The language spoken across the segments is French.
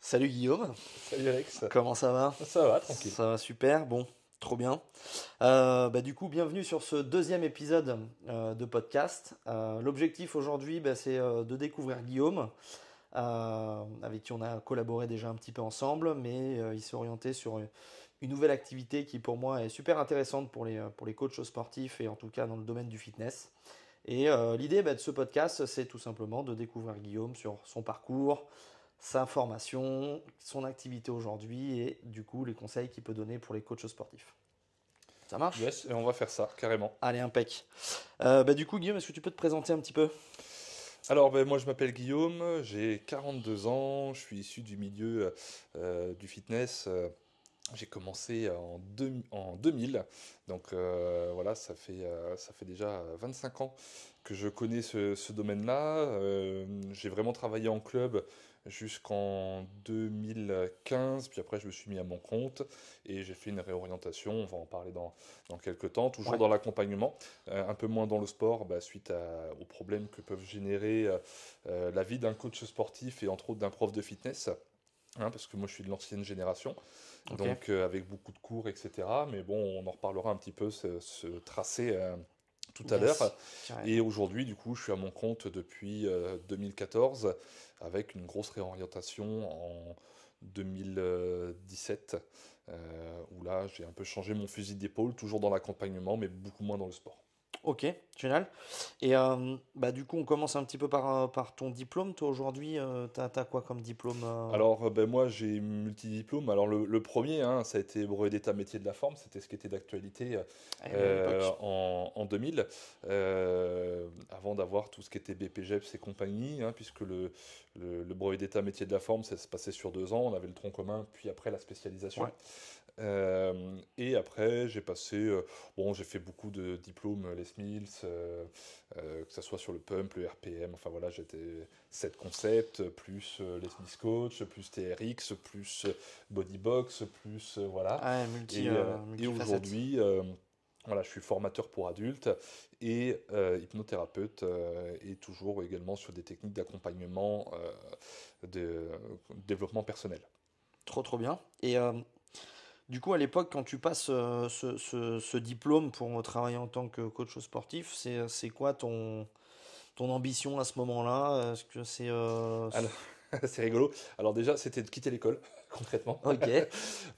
Salut Guillaume, Salut Alex. comment ça va? Ça va, tranquille. Ça va super, bon, trop bien. Du coup, bienvenue sur ce deuxième épisode de podcast. L'objectif aujourd'hui, c'est de découvrir Guillaume, avec qui on a collaboré déjà un petit peu ensemble, mais il s'est orienté sur une nouvelle activité qui pour moi est super intéressante pour les coachs sportifs et en tout cas dans le domaine du fitness. Et l'idée de ce podcast, c'est tout simplement de découvrir Guillaume sur son parcours, sa formation, son activité aujourd'hui et du coup les conseils qu'il peut donner pour les coachs sportifs. Ça marche? Yes, et on va faire ça, carrément. Allez, impec. Du coup, Guillaume, est-ce que tu peux te présenter un petit peu? Alors, moi je m'appelle Guillaume, j'ai 42 ans, je suis issu du milieu du fitness. J'ai commencé en 2000, donc voilà, ça fait déjà 25 ans que je connais ce domaine-là. J'ai vraiment travaillé en club jusqu'en 2015, puis après je me suis mis à mon compte et j'ai fait une réorientation, on va en parler dans quelques temps, toujours Ouais. dans l'accompagnement, un peu moins dans le sport, suite aux problèmes que peuvent générer la vie d'un coach sportif et entre autres d'un prof de fitness. Parce que moi je suis de l'ancienne génération, Ok. donc avec beaucoup de cours, etc. Mais bon, on en reparlera un petit peu, ce tracé tout à l'heure. Yes. Et Carrément. aujourd'hui, du coup, je suis à mon compte depuis 2014, avec une grosse réorientation en 2017, où là j'ai un peu changé mon fusil d'épaule, toujours dans l'accompagnement, mais beaucoup moins dans le sport. Ok, génial. Et du coup, on commence un petit peu par ton diplôme. Toi, aujourd'hui, t'as quoi comme diplôme Alors, moi, j'ai multidiplôme. Alors, le premier, ça a été brevet d'état métier de la forme. C'était ce qui était d'actualité à l'époque? en 2000, avant d'avoir tout ce qui était BPGEPS et compagnie, puisque le brevet d'état métier de la forme, ça se passait sur 2 ans. On avait le tronc commun, puis après la spécialisation. Ouais. Et après, j'ai fait beaucoup de diplômes, les SMILS, que ce soit sur le pump, le RPM, enfin voilà, j'étais 7 concepts, plus les Smith Coach, plus TRX, plus Bodybox, plus voilà. Ouais, Et multifacette. aujourd'hui, voilà, je suis formateur pour adultes et hypnothérapeute, et toujours également sur des techniques d'accompagnement, de développement personnel. Trop, trop bien. Et du coup, à l'époque, quand tu passes ce diplôme pour travailler en tant que coach sportif, c'est quoi ton ambition à ce moment-là? Est-ce que c'est... Alors, c'est rigolo. Alors déjà, c'était de quitter l'école, concrètement, Ok,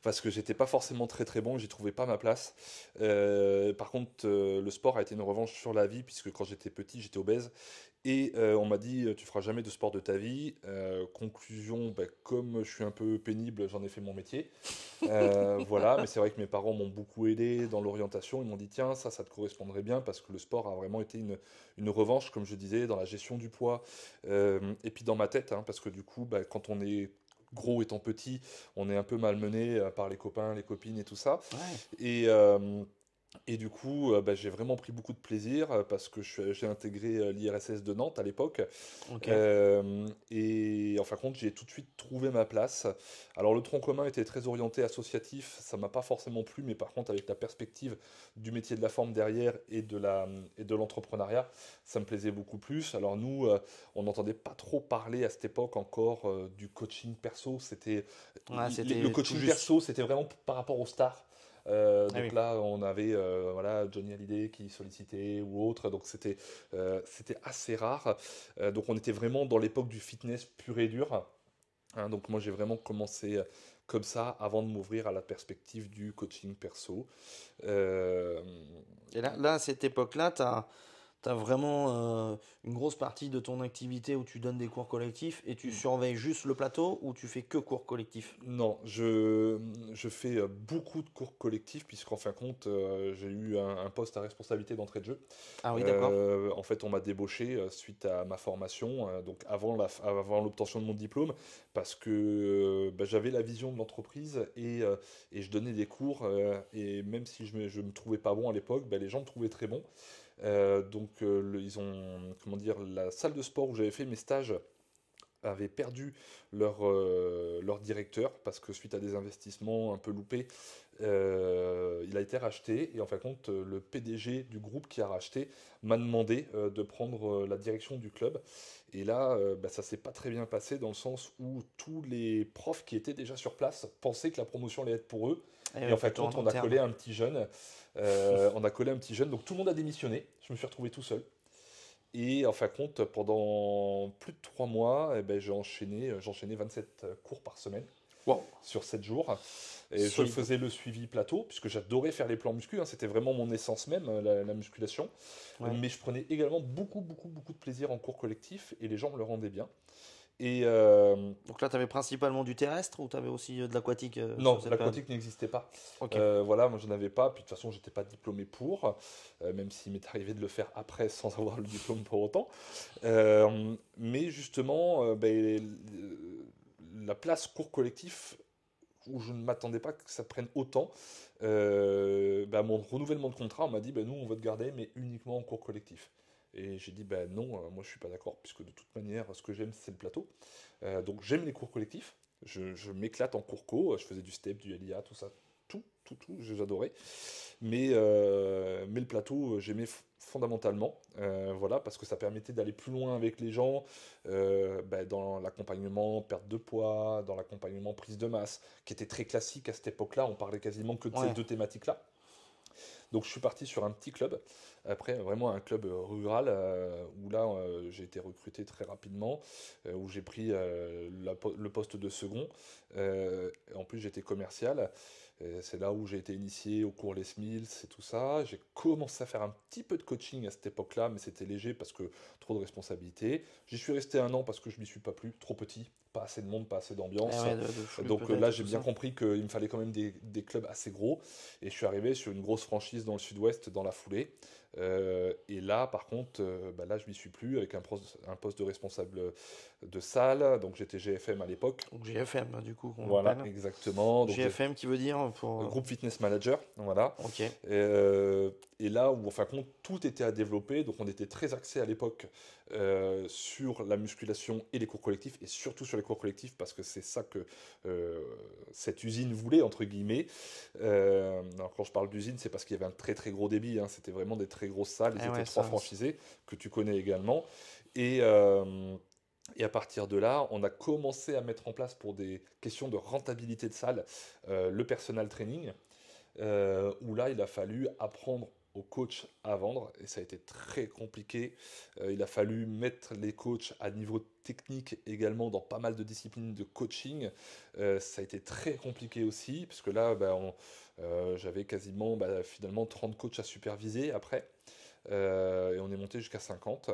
parce que j'étais pas forcément très très bon, j'y trouvais pas ma place. Par contre, le sport a été une revanche sur la vie, puisque quand j'étais petit, j'étais obèse, et on m'a dit, tu feras jamais de sport de ta vie. Conclusion, comme je suis un peu pénible, j'en ai fait mon métier. Voilà, mais c'est vrai que mes parents m'ont beaucoup aidé dans l'orientation. Ils m'ont dit, tiens, ça te correspondrait bien parce que le sport a vraiment été une revanche, comme je disais, dans la gestion du poids, et puis dans ma tête, parce que du coup, quand on est gros étant petit, on est un peu malmené par les copains, les copines et tout ça. ouais, Et, et du coup, j'ai vraiment pris beaucoup de plaisir parce que j'ai intégré l'IRSS de Nantes à l'époque. ok. Et en fin de compte, j'ai tout de suite trouvé ma place. Alors, le tronc commun était très orienté associatif, ça m'a pas forcément plu, mais par contre, avec la perspective du métier de la forme derrière et de l'entrepreneuriat, ça me plaisait beaucoup plus. Alors, nous, on n'entendait pas trop parler à cette époque encore du coaching perso. Ouais, Le c'était tout coaching juste. perso, c'était vraiment par rapport aux stars. Ah Donc oui. là, on avait voilà, Johnny Hallyday qui sollicitait ou autre, donc c'était assez rare. Donc on était vraiment dans l'époque du fitness pur et dur. Donc moi j'ai vraiment commencé comme ça avant de m'ouvrir à la perspective du coaching perso. Euh, Et là, à cette époque-là, t'as vraiment une grosse partie de ton activité où tu donnes des cours collectifs et tu surveilles juste le plateau ou tu fais que cours collectifs? Non, je fais beaucoup de cours collectifs puisqu'en fin de compte, j'ai eu un poste à responsabilité d'entrée de jeu. Ah oui, d'accord. En fait, on m'a débauché suite à ma formation, donc avant l'obtention de mon diplôme, parce que j'avais la vision de l'entreprise et je donnais des cours, et même si je me trouvais pas bon à l'époque, les gens me trouvaient très bon. Donc, ils ont, comment dire, la salle de sport où j'avais fait mes stages avaient perdu leur directeur parce que suite à des investissements un peu loupés, il a été racheté et en fin de compte, le PDG du groupe qui a racheté m'a demandé de prendre la direction du club. Et là, ça s'est pas très bien passé dans le sens où tous les profs qui étaient déjà sur place pensaient que la promotion allait être pour eux. Et Et ouais, en fin de plutôt compte, en on a collé interne. un petit jeune. On a collé un petit jeune, donc tout le monde a démissionné. Je me suis retrouvé tout seul. Et en fin de compte, pendant plus de 3 mois, eh ben, j'enchaînais 27 cours par semaine Wow, sur 7 jours. Et je solide. faisais le suivi plateau, puisque j'adorais faire les plans muscu, hein, c'était vraiment mon essence même, la musculation. Ouais. Mais je prenais également beaucoup, beaucoup, beaucoup de plaisir en cours collectif, et les gens me le rendaient bien. Et Donc là, tu avais principalement du terrestre ou tu avais aussi de l'aquatique sur non, cette période? l'aquatique n'existait pas. Ok. Voilà, moi je n'avais pas, puis de toute façon j'étais pas diplômé pour, même s'il m'est arrivé de le faire après sans avoir le diplôme pour autant. Mais justement, la place cours collectif, où je ne m'attendais pas que ça prenne autant, mon renouvellement de contrat, on m'a dit, nous on va te garder, mais uniquement en cours collectif. Et j'ai dit, non, moi je suis pas d'accord, puisque de toute manière, ce que j'aime, c'est le plateau. Donc j'aime les cours collectifs, je m'éclate en cours co, je faisais du step, du LIA, tout ça, tout, j'adorais. Mais le plateau, j'aimais fondamentalement, voilà, parce que ça permettait d'aller plus loin avec les gens, dans l'accompagnement perte de poids, dans l'accompagnement prise de masse, qui était très classique à cette époque-là, on parlait quasiment que de ces Ouais. deux thématiques-là. Donc je suis parti sur un petit club, après vraiment un club rural, où là j'ai été recruté très rapidement, où j'ai pris le poste de second. En plus j'étais commercial. C'est là où j'ai été initié au cours Les Mills et tout ça. J'ai commencé à faire un petit peu de coaching à cette époque-là, mais c'était léger parce que trop de responsabilités. J'y suis resté 1 an parce que je m'y suis pas plu, trop petit, pas assez de monde, pas assez Eh d'ambiance. ouais, de flux Donc là, peut-être et j'ai tout bien ça. compris qu'il me fallait quand même des clubs assez gros. Et je suis arrivé sur une grosse franchise dans le sud-ouest dans la foulée. Et là, par contre, là, je m'y suis plus avec un poste de responsable de salle. Donc j'étais GFM à l'époque. Donc GFM, du coup, qu'on Voilà, appelle. exactement. Donc GFM qui veut dire pour. groupe fitness manager, voilà. Ok. Et là où, en fin de compte, tout était à développer. Donc on était très axé à l'époque sur la musculation et les cours collectifs, et surtout sur les cours collectifs, parce que c'est ça que cette usine voulait, entre guillemets. Alors quand je parle d'usine, c'est parce qu'il y avait un très très gros débit, hein. C'était vraiment des très grosses salles, ils Eh étaient ouais, 3 ça. franchisés, que tu connais également. Et, euh, et à partir de là, on a commencé à mettre en place, pour des questions de rentabilité de salle, le personal training, où là, il a fallu apprendre aux coachs à vendre, et ça a été très compliqué. Il a fallu mettre les coachs à niveau technique également dans pas mal de disciplines de coaching. Ça a été très compliqué aussi, parce que là, j'avais quasiment finalement 30 coachs à superviser après. Et on est monté jusqu'à 50.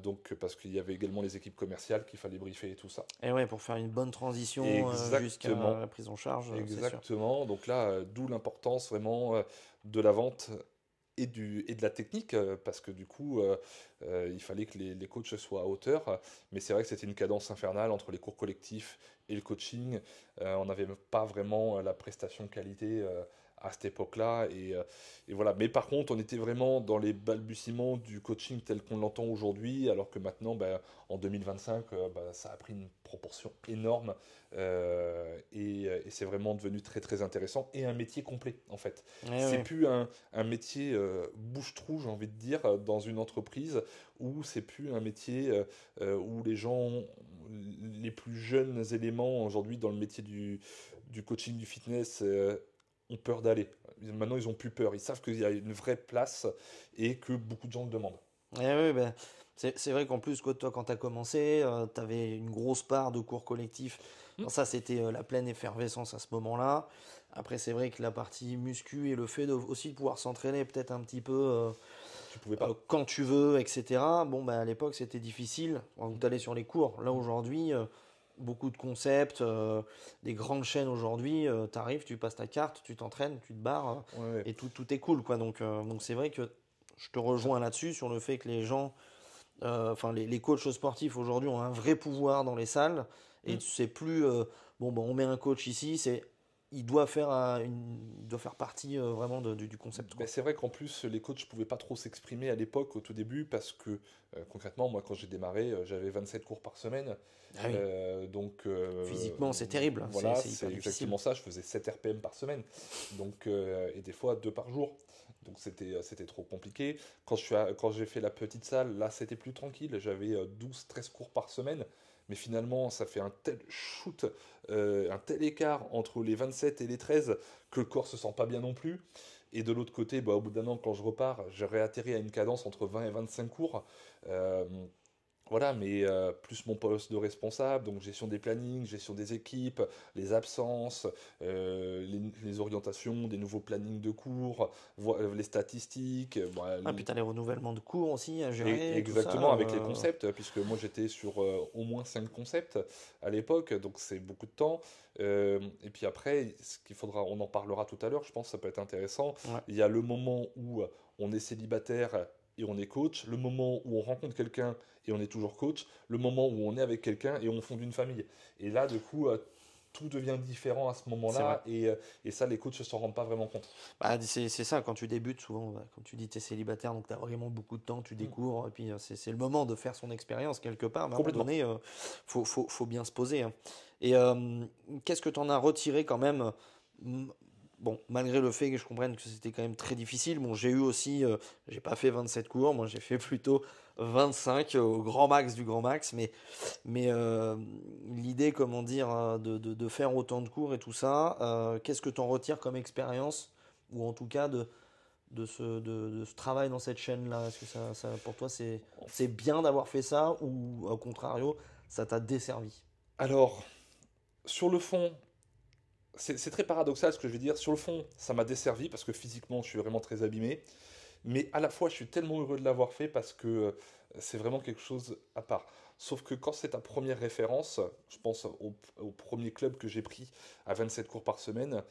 Donc, parce qu'il y avait également les équipes commerciales qu'il fallait briefer et tout ça. Et ouais, pour faire une bonne transition jusqu'à Exactement. la prise en charge, c'est sûr. Exactement. Donc là, d'où l'importance vraiment de la vente et de la technique, parce que du coup, il fallait que les coachs soient à hauteur. Mais c'est vrai que c'était une cadence infernale entre les cours collectifs et le coaching. On n'avait pas vraiment la prestation qualité à cette époque-là. Et voilà. Mais par contre, on était vraiment dans les balbutiements du coaching tel qu'on l'entend aujourd'hui, alors que maintenant, en 2025, ça a pris une proportion énorme. Et c'est vraiment devenu très très intéressant et un métier complet en fait. Eh C'est ouais. plus un métier bouche-trou, j'ai envie de dire, dans une entreprise, où c'est plus un métier où les gens, les plus jeunes éléments aujourd'hui dans le métier du coaching, du fitness, ont peur d'aller. Maintenant, ils ont plus peur. Ils savent qu'il y a une vraie place et que beaucoup de gens le demandent. Eh ouais, ben, c'est vrai qu'en plus, toi, quand tu as commencé, tu avais une grosse part de cours collectifs. Hmm. Bon, ça, c'était la pleine effervescence à ce moment-là. Après, c'est vrai que la partie muscu et le fait aussi de pouvoir s'entraîner peut-être un petit peu Tu pouvais pas. quand tu veux, etc. Bon, ben, à l'époque, c'était difficile. Tu allais sur les cours. Là, aujourd'hui, beaucoup de concepts, des grandes chaînes aujourd'hui, tu arrives, tu passes ta carte, tu t'entraînes, tu te barres, Ouais, ouais. et tout est cool, quoi. Donc c'est vrai que je te rejoins là-dessus sur le fait que les gens, enfin les coachs sportifs aujourd'hui ont un vrai pouvoir dans les salles, et Hmm. tu sais plus, bon, on met un coach ici, c'est il doit faire, il doit faire partie vraiment du concept, Ben, quoi. c'est vrai qu'en plus, les coachs ne pouvaient pas trop s'exprimer à l'époque, au tout début, parce que concrètement, moi, quand j'ai démarré, j'avais 27 cours par semaine. Ah oui, Donc, physiquement, c'est terrible, hein, voilà, c'est c'est hyper difficile. exactement ça. Je faisais 7 RPM par semaine. Donc, et des fois 2 par jour. Donc, c'était trop compliqué. Quand j'ai fait la petite salle, là, c'était plus tranquille. J'avais 12-13 cours par semaine. Mais finalement, ça fait un tel shoot, un tel écart entre les 27 et les 13 que le corps se sent pas bien non plus. Et de l'autre côté, bah, au bout d'un an, quand je repars, j'ai réatterri à une cadence entre 20 et 25 cours. Euh, voilà, mais plus mon poste de responsable, donc gestion des plannings, gestion des équipes, les absences, les orientations, des nouveaux plannings de cours, les statistiques, voilà, Ah, puis t'as les renouvellements de cours aussi à et gérer, tout ça. exactement avec les concepts, puisque moi j'étais sur au moins 5 concepts à l'époque, donc c'est beaucoup de temps. Et puis après, ce qu'il faudra, on en parlera tout à l'heure, je pense que ça peut être intéressant. Ouais, Il y a le moment où on est célibataire et on est coach, le moment où on rencontre quelqu'un et on est toujours coach, le moment où on est avec quelqu'un et on fonde une famille. Et là, du coup, tout devient différent à ce c'est vrai. moment-là, et ça, les coachs ne s'en rendent pas vraiment compte. Bah, c'est ça, quand tu débutes, souvent, bah, comme tu dis, tu es célibataire, donc tu as vraiment beaucoup de temps, tu Mm. découvres, et puis c'est le moment de faire son expérience quelque part, mais à un moment Complètement. donné, faut bien se poser, hein. Et qu'est-ce que tu en as retiré quand même m- bon, malgré le fait que je comprenne que c'était quand même très difficile, bon, j'ai eu aussi, j'ai pas fait 27 cours, moi j'ai fait plutôt 25 au grand max du grand max, mais l'idée, comment dire, de faire autant de cours et tout ça, qu'est-ce que tu en retires comme expérience, ou en tout cas de ce travail dans cette chaîne-là? Est-ce que pour toi, c'est bien d'avoir fait ça, ou au contrario, ça t'a desservi? Alors, sur le fond, c'est très paradoxal ce que je vais dire. Sur le fond, ça m'a desservi parce que physiquement, je suis vraiment très abîmé. Mais à la fois, je suis tellement heureux de l'avoir fait parce que c'est vraiment quelque chose à part. Sauf que quand c'est ta première référence, je pense au premier club que j'ai pris à 27 cours par semaine,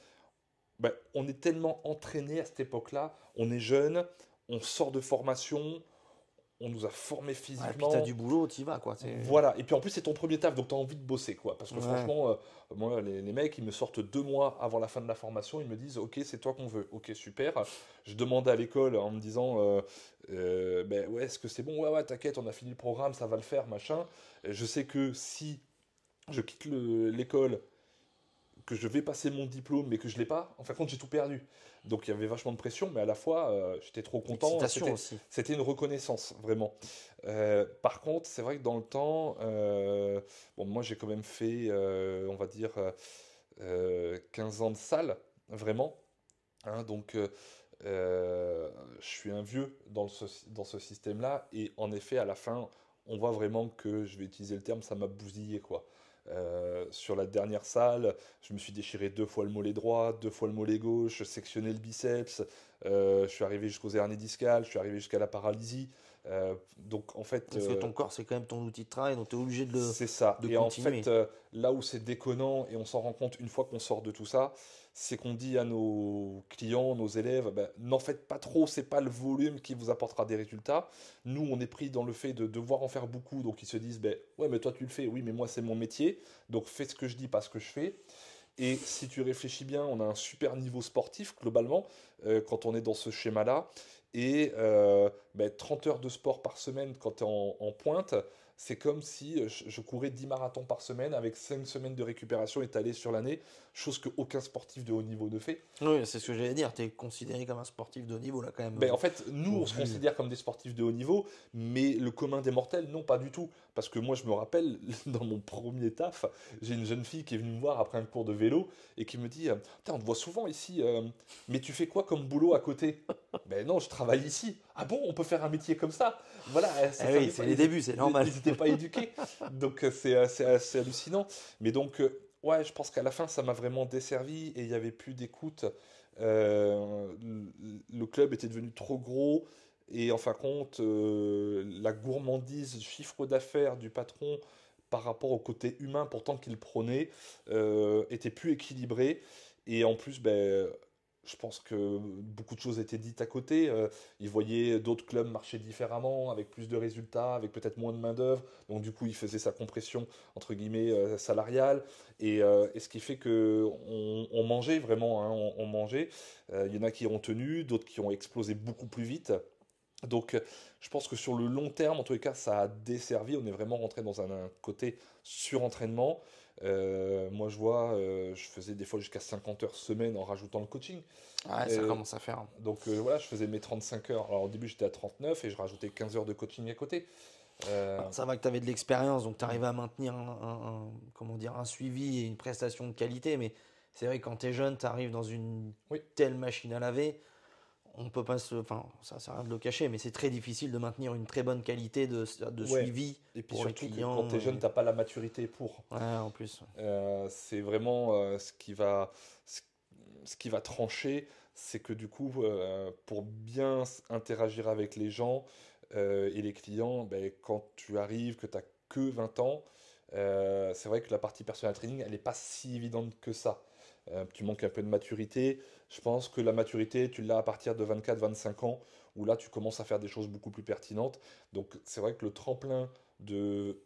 ben, on est tellement entraîné à cette époque-là. On est jeune, on sort de formation, on nous a formés Ouais, puis t'as physiquement. du boulot, t'y vas, quoi. Voilà, et puis en plus c'est ton premier taf, donc tu as envie de bosser, quoi. Parce que Ouais. franchement, moi, les mecs, ils me sortent 2 mois avant la fin de la formation, ils me disent, ok, c'est toi qu'on veut, ok, super. Je demande à l'école en me disant, ben ouais, est-ce que c'est bon? Ouais, ouais, t'inquiète, on a fini le programme, ça va le faire, machin. Je sais que si je quitte l'école, que je vais passer mon diplôme, mais que je l'ai pas, en fin de compte, j'ai tout perdu. Donc il y avait vachement de pression, mais à la fois, j'étais trop content. L'excitation aussi. C'était une reconnaissance, vraiment. Par contre, c'est vrai que dans le temps, bon, moi j'ai quand même fait, on va dire, 15 ans de salle, vraiment. Hein, donc, je suis un vieux dans ce système-là, et en effet, à la fin, on voit vraiment que, je vais utiliser le terme, ça m'a bousillé, quoi. Sur la dernière salle, je me suis déchiré 2 fois le mollet droit, 2 fois le mollet gauche, sectionné le biceps, je suis arrivé jusqu'aux hernies discales, je suis arrivé jusqu'à la paralysie. Donc en fait, Parce que ton corps, c'est quand même ton outil de travail, donc tu es obligé c'est ça. de Et en fait, continuer. là où c'est déconnant, et on s'en rend compte une fois qu'on sort de tout ça, c'est qu'on dit à nos clients, nos élèves, ben, n'en faites pas trop, c'est pas le volume qui vous apportera des résultats. Nous, on est pris dans le fait de devoir en faire beaucoup, donc ils se disent, ben, ouais, mais toi tu le fais, oui, mais moi c'est mon métier, donc fais ce que je dis, pas ce que je fais. Et si tu réfléchis bien, on a un super niveau sportif globalement quand on est dans ce schéma-là. Et ben, 30 heures de sport par semaine quand tu es en pointe, c'est comme si je courais 10 marathons par semaine avec 5 semaines de récupération étalées sur l'année, chose qu'aucun sportif de haut niveau ne fait. Oui, c'est ce que j'allais dire. Tu es considéré comme un sportif de haut niveau, là, quand même, Ben, en fait, nous, on se vu. considère comme des sportifs de haut niveau, mais le commun des mortels, non, pas du tout. Parce que moi, je me rappelle, dans mon premier taf, j'ai une jeune fille qui est venue me voir après un cours de vélo et qui me dit, putain, on te voit souvent ici, mais tu fais quoi comme boulot à côté? Ben non, je travaille ici. Ah bon, on peut faire un métier comme ça? Voilà, ça Eh oui, savait c'est pas, les débuts, c'est normal. ils n'étaient pas éduqués. Donc, c'est assez hallucinant. Mais donc, ouais, je pense qu'à la fin, ça m'a vraiment desservi et il n'y avait plus d'écoute. Le club était devenu trop gros, et en fin de compte, la gourmandise, chiffre d'affaires du patron par rapport au côté humain pourtant qu'il prônait était plus équilibré. Et en plus, ben, je pense que beaucoup de choses étaient dites à côté. Ils voyaient d'autres clubs marcher différemment, avec plus de résultats, avec peut-être moins de main-d'œuvre. Donc, du coup, il faisait sa compression, entre guillemets, salariale. Et ce qui fait que on mangeait vraiment, hein, on mangeait. Il y en a qui ont tenu, d'autres qui ont explosé beaucoup plus vite. Donc, je pense que sur le long terme, en tous les cas, ça a desservi. On est vraiment rentré dans un côté surentraînement. Moi, je vois, je faisais des fois jusqu'à 50 heures semaine en rajoutant le coaching. Ouais, ça Euh, commence à faire. donc, voilà, je faisais mes 35 heures. Alors, au début, j'étais à 39 et je rajoutais 15 heures de coaching à côté. Euh, Alors, ça va que tu avais de l'expérience, donc tu arrivais à maintenir comment dire, un suivi et une prestation de qualité, mais c'est vrai que quand tu es jeune, tu arrives dans une oui, telle machine à laver, on peut pas se. Enfin, ça sert à rien de le cacher, mais c'est très difficile de maintenir une très bonne qualité de ouais. suivi Et puis pour les surtout que quand clients. tu es jeune, t'as pas la maturité pour. Ouais, en plus. C'est vraiment ce, ce qui va trancher, c'est que du coup, pour bien interagir avec les gens et les clients, ben, quand tu arrives, que tu n'as que 20 ans, c'est vrai que la partie personal training, elle n'est pas si évidente que ça. Tu manques un peu de maturité. Je pense que la maturité, tu l'as à partir de 24-25 ans, où là, tu commences à faire des choses beaucoup plus pertinentes. Donc, c'est vrai que le tremplin de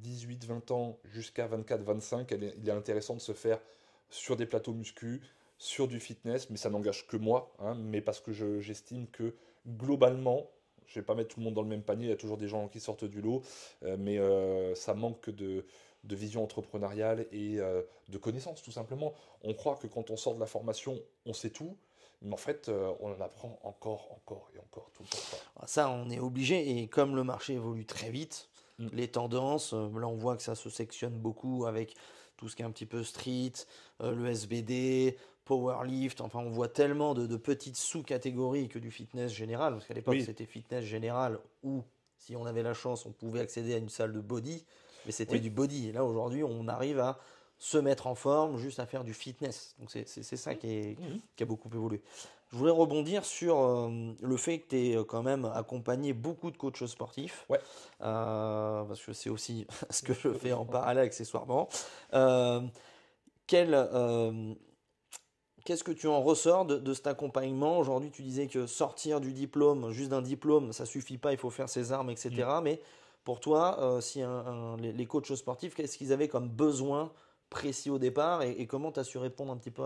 18-20 ans jusqu'à 24-25, il est intéressant de se faire sur des plateaux muscu, sur du fitness, mais ça n'engage que moi, hein, mais parce que j'estime que globalement, je ne vais pas mettre tout le monde dans le même panier, il y a toujours des gens qui sortent du lot, mais ça manque de vision entrepreneuriale et de connaissances tout simplement. On croit que quand on sort de la formation, on sait tout, mais en fait, on en apprend encore et encore tout le temps. Ça, on est obligé, et comme le marché évolue très vite, Mm. les tendances, là on voit que ça se sectionne beaucoup avec tout ce qui est un petit peu street, le SBD, powerlift, enfin on voit tellement de petites sous-catégories que du fitness général, parce qu'à l'époque Oui, c'était fitness général où si on avait la chance on pouvait accéder à une salle de body, mais c'était oui. du body, et là aujourd'hui on arrive à se mettre en forme juste à faire du fitness, donc c'est ça Mhm. qui a beaucoup évolué. Je voulais rebondir sur le fait que tu es quand même accompagné beaucoup de coachs sportifs, Ouais. parce que c'est aussi ce que je fais en parallèle accessoirement. Euh, quel, euh, Qu'est-ce que tu en ressors de cet accompagnement? Aujourd'hui, tu disais que sortir du diplôme, juste d'un diplôme, ça suffit pas, il faut faire ses armes, Mm. etc. Mais pour toi, si les coachs sportifs, qu'est-ce qu'ils avaient comme besoin précis au départ et comment tu as su répondre un petit peu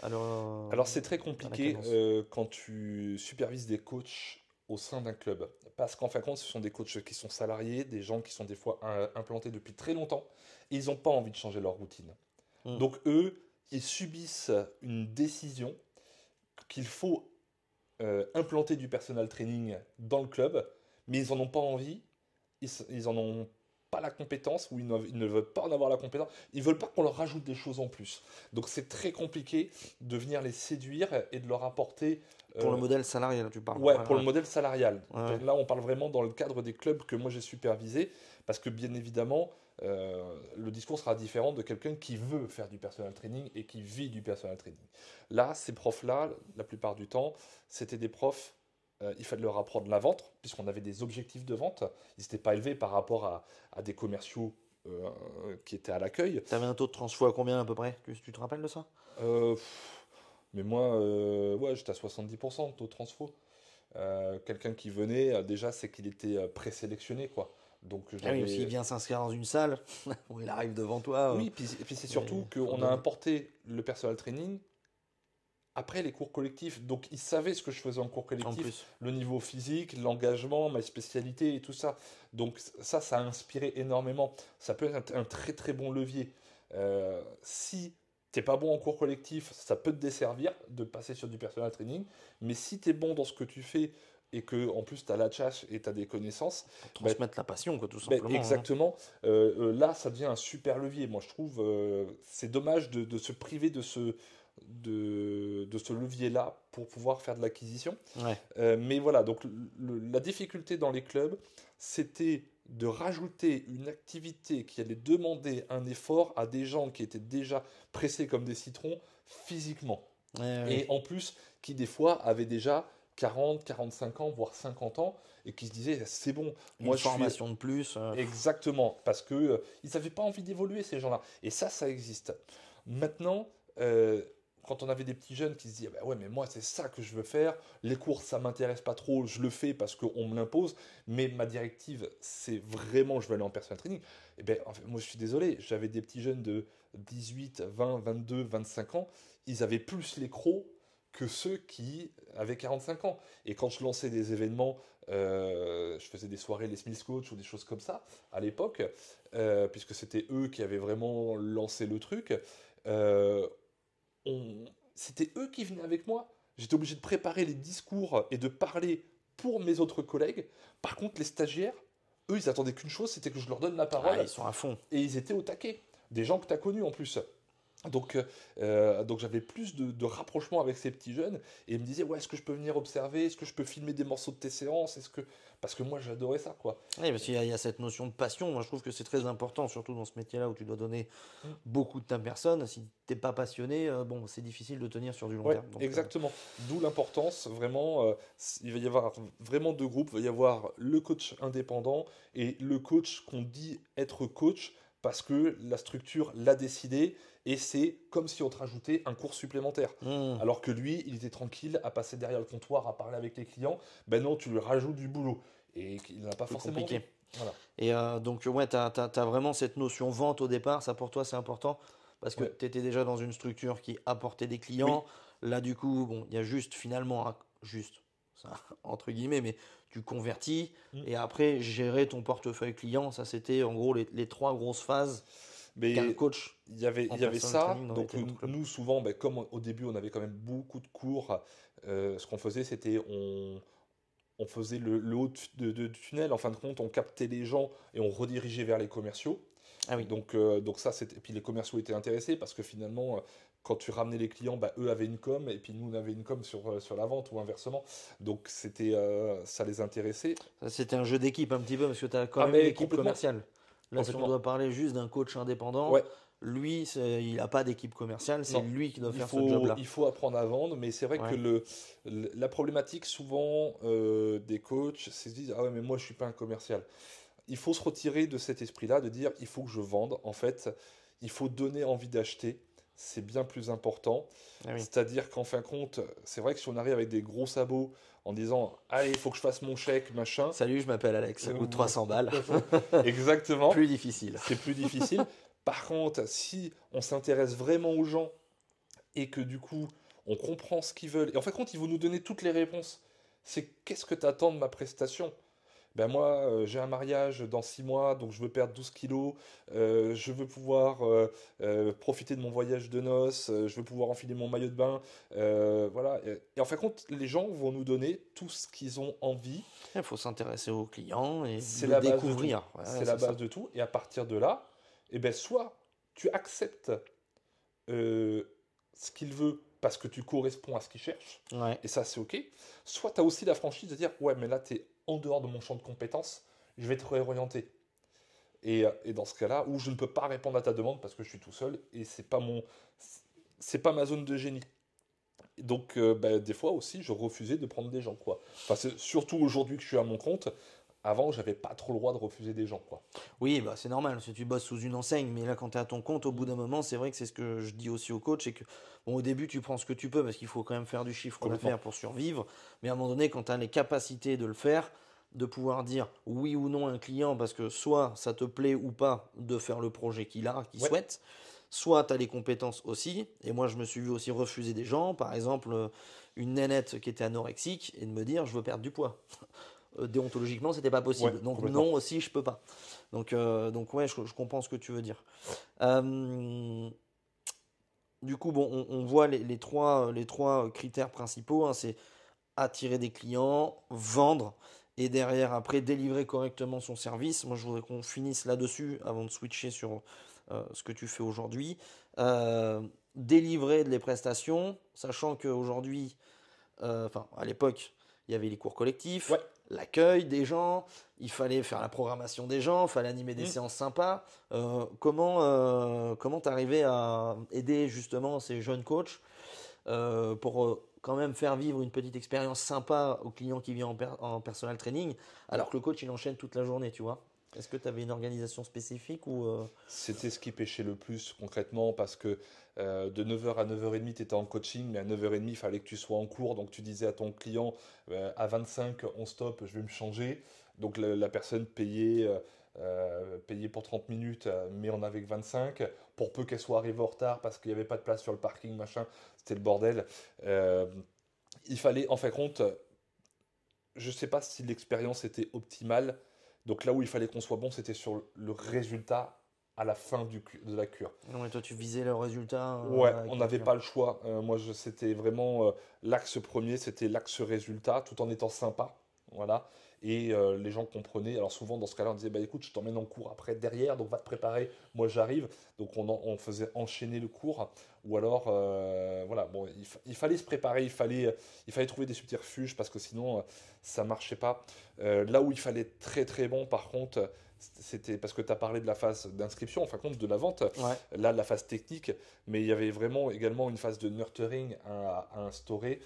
Alors c'est très à la compliqué cadence? quand tu supervises des coachs au sein d'un club. Parce qu'en fin de compte, ce sont des coachs qui sont salariés, des gens qui sont des fois implantés depuis très longtemps, et ils n'ont pas envie de changer leur routine. Hmm. Donc eux, ils subissent une décision qu'il faut implanter du personal training dans le club, mais ils n'en ont pas envie, ils en ont pas la compétence, ou ils ne veulent pas en avoir la compétence, ils veulent pas qu'on leur rajoute des choses en plus. Donc c'est très compliqué de venir les séduire et de leur apporter... Pour le euh, modèle salarial, tu parles. Ouais, Ouais, pour le ouais. modèle salarial. Ouais. Là, on parle vraiment dans le cadre des clubs que moi j'ai supervisés, parce que bien évidemment, le discours sera différent de quelqu'un qui veut faire du personal training et qui vit du personal training. Là, ces profs-là, la plupart du temps, c'était des profs, il fallait leur apprendre la vente, puisqu'on avait des objectifs de vente. Ils n'étaient pas élevés par rapport à des commerciaux qui étaient à l'accueil. T'avais un taux de transfo à combien à peu près? Tu te rappelles de ça? Mais moi, ouais, j'étais à 70% de taux de transfo. Quelqu'un qui venait, déjà, c'est qu'il était présélectionné, quoi. Donc Ah oui, s'il j'avais. vient s'inscrire dans une salle, où il arrive devant toi, Oui, puis c'est il surtout faut qu'on a donner. importé le personal training après les cours collectifs. Donc ils savaient ce que je faisais en cours En collectif, plus. le niveau physique, l'engagement, ma spécialité et tout ça. Donc ça a inspiré énormément. Ça peut être un très très bon levier. Si t'es pas bon en cours collectif, ça peut te desservir de passer sur du personal training. Mais si tu es bon dans ce que tu fais et que en plus tu as la tâche et tu as des connaissances, Pour bah, transmettre la passion, quoi, tout ben, simplement, hein. exactement. Là, ça devient un super levier. Moi, je trouve c'est dommage de se priver de ce levier-là pour pouvoir faire de l'acquisition. Ouais. Mais voilà, donc la difficulté dans les clubs, c'était de rajouter une activité qui allait demander un effort à des gens qui étaient déjà pressés comme des citrons physiquement. Ouais, ouais. Et en plus, qui des fois avaient déjà 40, 45 ans, voire 50 ans, et qui se disaient, c'est bon, Une moi je suis formation de plus. exactement, parce que ils n'avaient pas envie d'évoluer, ces gens-là. Et ça existe. Maintenant, quand on avait des petits jeunes qui se disaient, bah ouais, mais moi, c'est ça que je veux faire. Les cours, ça m'intéresse pas trop. Je le fais parce qu'on me l'impose. Mais ma directive, c'est vraiment, je veux aller en personal training. Et ben, en fait, moi, je suis désolé. J'avais des petits jeunes de 18, 20, 22, 25 ans. Ils avaient plus les crocs que ceux qui avaient 45 ans. Et quand je lançais des événements, je faisais des soirées les Smith Coach ou des choses comme ça à l'époque, puisque c'était eux qui avaient vraiment lancé le truc. euh, C'était eux qui venaient avec moi. J'étais obligé de préparer les discours et de parler pour mes autres collègues. Par contre, les stagiaires, eux, ils attendaient qu'une chose, c'était que je leur donne la Ah, parole. ils sont à fond. Et ils étaient au taquet. Des gens que tu as connus en plus. Donc j'avais plus de rapprochement avec ces petits jeunes et ils me disaient ouais, est-ce que je peux venir observer, est-ce que je peux filmer des morceaux de tes séances, parce que moi j'adorais ça quoi. Oui, parce qu'il y a cette notion de passion. Moi, je trouve que c'est très important, surtout dans ce métier-là où tu dois donner Mm. beaucoup de ta personne. Si t'es pas passionné, bon, c'est difficile de tenir sur du long Ouais, terme. Donc, exactement. D'où l'importance vraiment. Il va y avoir vraiment deux groupes. Il va y avoir le coach indépendant et le coach qu'on dit être coach parce que la structure l'a décidé et c'est comme si on te rajoutait un cours supplémentaire. Alors que lui, il était tranquille à passer derrière le comptoir, à parler avec les clients. Ben non, tu lui rajoutes du boulot et il n'a pas plus forcément compliqué. envie. Voilà. Et donc, ouais, t'as vraiment cette notion vente au départ. Ça, pour toi, c'est important parce que Ouais. tu étais déjà dans une structure qui apportait des Oui. clients. Là, du coup, bon, il y a juste finalement, juste, ça, entre guillemets, mais tu convertis Mm. et après, gérer ton portefeuille client. Ça, c'était en gros les trois grosses phases qu'un Mais coach il en y avait personal ça, training dans donc les notre club. nous souvent, ben, comme au début on avait quand même beaucoup de cours, ce qu'on faisait c'était on faisait le haut de tunnel, en fin de compte on captait les gens et on redirigeait vers les commerciaux. Ah oui, Donc ça c'était, puis les commerciaux étaient intéressés parce que finalement quand tu ramenais les clients, bah, eux avaient une com et puis nous on avait une com sur la vente ou inversement. Donc c'était ça les intéressait. ça, c'était un jeu d'équipe un petit peu parce que tu as quand Ah même une mais équipe complètement, commerciale. Là, si on complètement. doit parler juste d'un coach indépendant, Ouais. lui, il n'a pas d'équipe commerciale, c'est Non, lui qui doit il faire ce faut, job-là. il faut apprendre à vendre, mais c'est vrai que Ouais. la problématique souvent des coachs, c'est de se dire, ah ouais, mais moi je suis pas un commercial. Il faut se retirer de cet esprit-là, de dire, il faut que je vende. En fait, il faut donner envie d'acheter. C'est bien plus important. Ah oui. C'est-à-dire qu'en fin de compte, c'est vrai que si on arrive avec des gros sabots en disant, allez, il faut que je fasse mon chèque, machin. Salut, je m'appelle Alex, ça coûte 300 balles. Exactement. Plus difficile. C'est plus difficile. Par contre, si on s'intéresse vraiment aux gens, et que du coup, on comprend ce qu'ils veulent. Et en fait, compte, ils vont nous donner toutes les réponses. C'est qu'est-ce que tu attends de ma prestation? Ben moi, j'ai un mariage dans 6 mois, donc je veux perdre 12 kilos, je veux pouvoir profiter de mon voyage de noces, je veux pouvoir enfiler mon maillot de bain, voilà. Et en fait, compte, les gens vont nous donner tout ce qu'ils ont envie. Il faut s'intéresser aux clients et C'est le la base de tout. découvrir. Ouais, C'est la c'est ça. base de tout. Et à partir de là, eh ben, soit tu acceptes euh, ce qu'il veut parce que tu corresponds à ce qu'il cherche, Ouais. et ça c'est ok. Soit tu as aussi la franchise de dire ouais mais là tu es en dehors de mon champ de compétences, je vais te réorienter. Et dans ce cas-là, où je ne peux pas répondre à ta demande parce que je suis tout seul et c'est pas ma zone de génie. Donc bah, des fois aussi je refusais de prendre des gens quoi. Enfin, c'est surtout aujourd'hui que je suis à mon compte. Avant j'avais pas trop le droit de refuser des gens quoi. Oui, bah, c'est normal, si tu bosses sous une enseigne, mais là, quand tu es à ton compte, au bout d'un moment, c'est vrai que c'est ce que je dis aussi au coach, c'est que bon, au début, tu prends ce que tu peux, parce qu'il faut quand même faire du chiffre Complètement. d'affaires pour survivre, mais à un moment donné, quand tu as les capacités de le faire, de pouvoir dire oui ou non à un client, parce que soit ça te plaît ou pas de faire le projet qu'il Ouais. souhaite, soit tu as les compétences aussi, et moi, je me suis vu aussi refuser des gens, par exemple, une nénette qui était anorexique, et de me dire, je veux perdre du poids. Déontologiquement, c'était pas Ouais, possible. Donc complètement. non aussi, je peux pas. Donc ouais, je comprends ce que tu veux dire. Euh, du coup, bon, on voit les trois critères principaux, hein, c'est attirer des clients, vendre, et derrière, après, délivrer correctement son service. Moi, je voudrais qu'on finisse là-dessus avant de switcher sur ce que tu fais aujourd'hui. Euh, Délivrer des prestations, sachant qu'aujourd'hui, enfin à l'époque, il y avait les cours collectifs, Ouais. l'accueil des gens, il fallait faire la programmation des gens, il fallait animer des Mm. séances sympas. Comment t'arrivais à aider justement ces jeunes coachs pour quand même faire vivre une petite expérience sympa aux clients qui viennent en personal training, alors que le coach il enchaîne toute la journée, tu vois? Est-ce que tu avais une organisation spécifique ou C'était ce qui pêchait le plus concrètement parce que de 9h à 9h30, tu étais en coaching, mais à 9h30, il fallait que tu sois en cours. Donc tu disais à ton client, à 25, on stoppe, je vais me changer. Donc la personne payait pour 30 minutes, mais on avait que 25. Pour peu qu'elle soit arrivée en retard parce qu'il n'y avait pas de place sur le parking, machin, c'était le bordel. Euh, il fallait, en fin de compte, je ne sais pas si l'expérience était optimale. Donc là où il fallait qu'on soit bon, c'était sur le résultat à la fin de la cure. non, et toi tu visais le résultat Ouais, avec on ton n'avait client? pas le choix. Moi, c'était vraiment l'axe premier, c'était l'axe résultat, tout en étant sympa. Voilà. Et les gens comprenaient. Alors souvent, dans ce cas-là, on disait, bah écoute, je t'emmène en cours après derrière, donc va te préparer, moi j'arrive. Donc on faisait enchaîner le cours. Ou alors, voilà, bon, il fallait se préparer, il fallait trouver des subterfuges parce que sinon, ça marchait pas. Là où il fallait être très très bon, par contre, c'était parce que tu as parlé de la phase d'inscription, en fin de compte, de la vente, Ouais. là, la phase technique, mais il y avait vraiment également une phase de nurturing à instaurer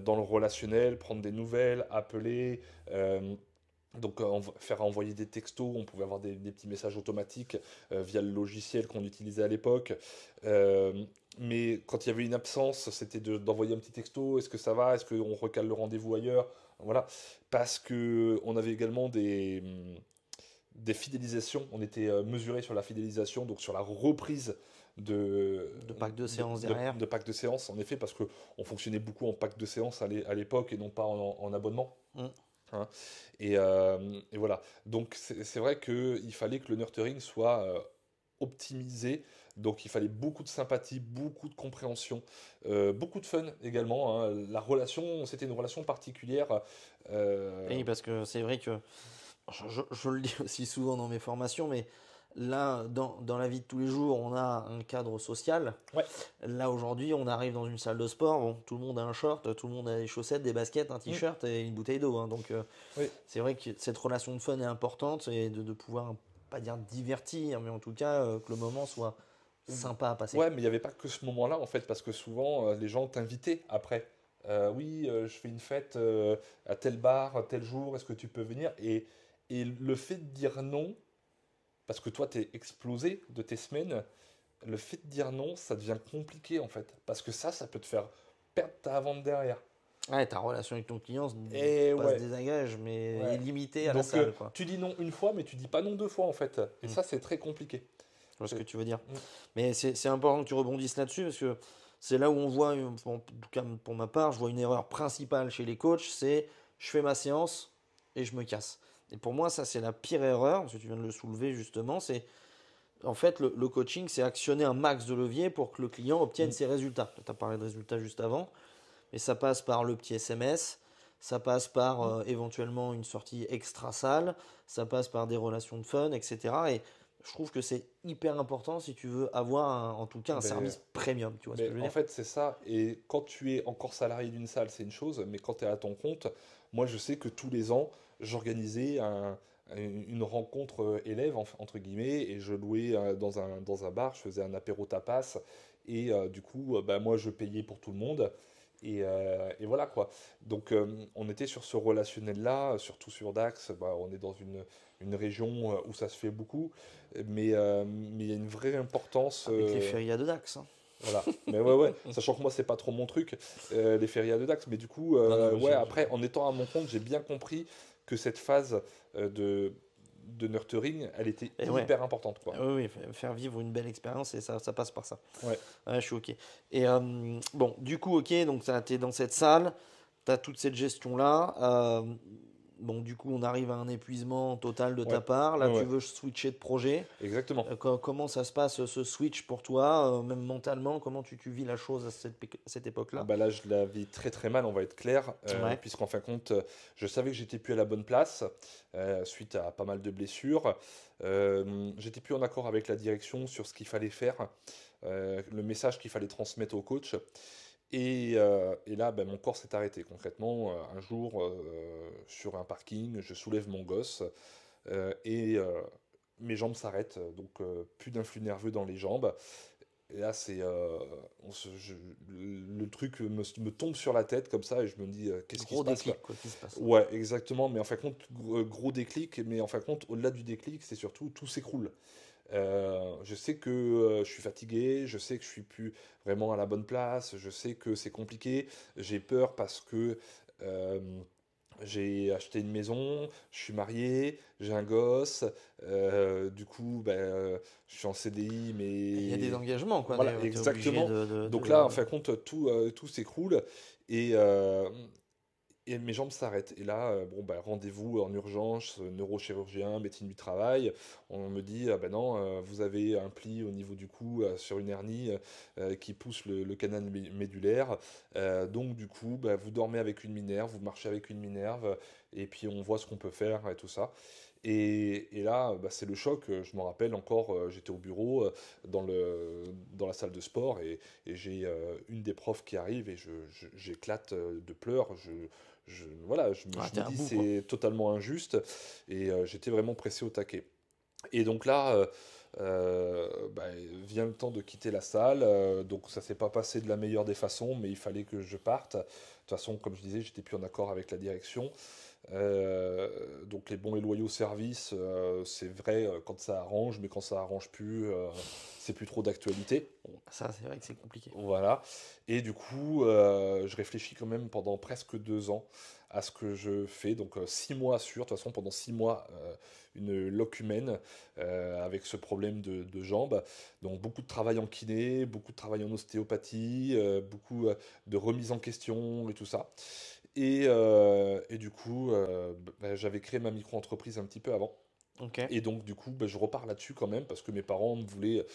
dans le relationnel, prendre des nouvelles, appeler, donc faire envoyer des textos, on pouvait avoir des petits messages automatiques via le logiciel qu'on utilisait à l'époque. Euh, mais quand il y avait une absence, c'était d'envoyer un petit texto, est-ce que ça va, est-ce qu'on recale le rendez-vous ailleurs, voilà, parce que on avait également des fidélisations, on était mesuré sur la fidélisation, donc sur la reprise De pack de séance derrière. de pack de séance, en effet, parce qu'on fonctionnait beaucoup en pack de séance à l'époque et non pas en abonnement. Mm. Hein. Et voilà. Donc c'est vrai qu'il fallait que le nurturing soit optimisé. Donc il fallait beaucoup de sympathie, beaucoup de compréhension, beaucoup de fun également. Hein. La relation, c'était une relation particulière. Oui, parce que c'est vrai que je le dis aussi souvent dans mes formations, mais là, dans la vie de tous les jours, on a un cadre social. Ouais. Là, aujourd'hui, on arrive dans une salle de sport, bon, tout le monde a un short, tout le monde a des chaussettes, des baskets, un Mm. t-shirt et une bouteille d'eau, hein. Donc, Oui. c'est vrai que cette relation de fun est importante et de pouvoir, pas dire divertir, mais en tout cas, que le moment soit sympa à passer. Ouais, mais il n'y avait pas que ce moment-là, en fait, parce que souvent, les gens t'invitaient après. Oui, je fais une fête à tel bar, à tel jour, est-ce que tu peux venir? Et le fait de dire non, parce que toi, tu es explosé de tes semaines, le fait de dire non, ça devient compliqué, en fait. Parce que ça peut te faire perdre ta vente derrière. Ouais, ta relation avec ton client Et pas se ouais, désagrège, mais est ouais. limitée à la Donc, salle, quoi. tu dis non une fois, mais tu dis pas non deux fois, en fait. Et Mm. ça, c'est très compliqué. Je vois ce que C'est- tu veux dire. Mm. Mais c'est important que tu rebondisses là-dessus parce que c'est là où on voit, en tout cas pour ma part, je vois une erreur principale chez les coachs, c'est je fais ma séance et je me casse. Et pour moi, ça c'est la pire erreur, parce que tu viens de le soulever justement, c'est en fait le coaching, c'est actionner un max de levier pour que le client obtienne Mm. ses résultats. Tu as parlé de résultats juste avant, mais ça passe par le petit SMS, ça passe par éventuellement une sortie extra salle, ça passe par des relations de fun, etc. Et je trouve que c'est hyper important si tu veux avoir en tout cas un Ben, service premium. Tu vois ce que Mais je veux en dire? fait, c'est ça. Et quand tu es encore salarié d'une salle, c'est une chose. Mais quand tu es à ton compte, moi, je sais que tous les ans, j'organisais une rencontre élève, entre guillemets, et je louais dans un bar, je faisais un apéro tapas. Et du coup, bah, moi, je payais pour tout le monde. Et voilà quoi. Donc, on était sur ce relationnel-là, surtout sur Dax. Bah, on est dans une région où ça se fait beaucoup. Mais il y a une vraie importance. Avec les férias de Dax, hein. Voilà. Mais ouais, ouais, sachant que moi, c'est pas trop mon truc, les férias de Dax. Mais du coup, Non, non, mais ouais, après, en étant à mon compte, j'ai bien compris que cette phase de nurturing, elle était Et ouais. hyper importante, quoi. Oui, oui, faire vivre une belle expérience et ça passe par ça. Ouais. Ouais, je suis ok. Et bon, du coup, ok, donc tu es dans cette salle, tu as toute cette gestion-là. Bon, du coup, on arrive à un épuisement total de ta Ouais. part. Là, Ouais, tu ouais. veux switcher de projet. Exactement. Comment ça se passe ce switch pour toi, même mentalement? Comment tu vis la chose à cette Ah époque-là? bah là, je la vis très très mal, on va être clair, Ouais. puisqu'en fin de compte, je savais que j'étais plus à la bonne place suite à pas mal de blessures. J'étais plus en accord avec la direction sur ce qu'il fallait faire, le message qu'il fallait transmettre au coach. Et là, ben, mon corps s'est arrêté. Concrètement, un jour, sur un parking, je soulève mon gosse et mes jambes s'arrêtent, donc plus d'influx nerveux dans les jambes. Et là, le truc me tombe sur la tête comme ça et je me dis, qu'est-ce qui se Gros passe là? déclic, quoi, qui se passe. Ouais, exactement. Mais en fin de compte, gros déclic. Mais en fin de compte, au-delà du déclic, c'est surtout tout s'écroule. Je sais que je suis fatigué, je sais que je suis plus vraiment à la bonne place, je sais que c'est compliqué. J'ai peur parce que euh, j'ai acheté une maison, je suis marié, j'ai un gosse. Du coup, je suis en CDI, Il y a des mais engagements, quoi. voilà, T'es obligé exactement. Donc là, en fin de compte, tout s'écroule et, euh, et mes jambes s'arrêtent. Et là, bon, rendez-vous en urgence, neurochirurgien, médecine du travail. On me dit, ah ben non, vous avez un pli au niveau du cou sur une hernie qui pousse le canal médulaire. Donc du coup, vous dormez avec une minerve, vous marchez avec une minerve, et puis on voit ce qu'on peut faire et tout ça. Et là, c'est le choc. Je me rappelle encore, j'étais au bureau dans la salle de sport et j'ai une des profs qui arrive et j'éclate de pleurs. Voilà, Ah, je t'es me à dis bout, quoi. c'est totalement injuste et j'étais vraiment pressé au taquet. Et donc là, vient le temps de quitter la salle. Donc ça s'est pas passé de la meilleure des façons, mais il fallait que je parte. De toute façon, comme je disais, j'étais plus en accord avec la direction. Donc les bons et loyaux services, c'est vrai quand ça arrange, mais quand ça arrange plus, c'est plus trop d'actualité. Ça, c'est vrai que c'est compliqué. Voilà. Et du coup, je réfléchis quand même pendant presque 2 ans à ce que je fais. Donc 6 mois sûr, de toute façon pendant 6 mois, une loque humaine avec ce problème de jambes. Donc beaucoup de travail en kiné, beaucoup de travail en ostéopathie, beaucoup de remise en question et tout ça. Et du coup, j'avais créé ma micro-entreprise un petit peu avant. Ok. Et donc, du coup, je repars là-dessus quand même, parce que mes parents me voulaient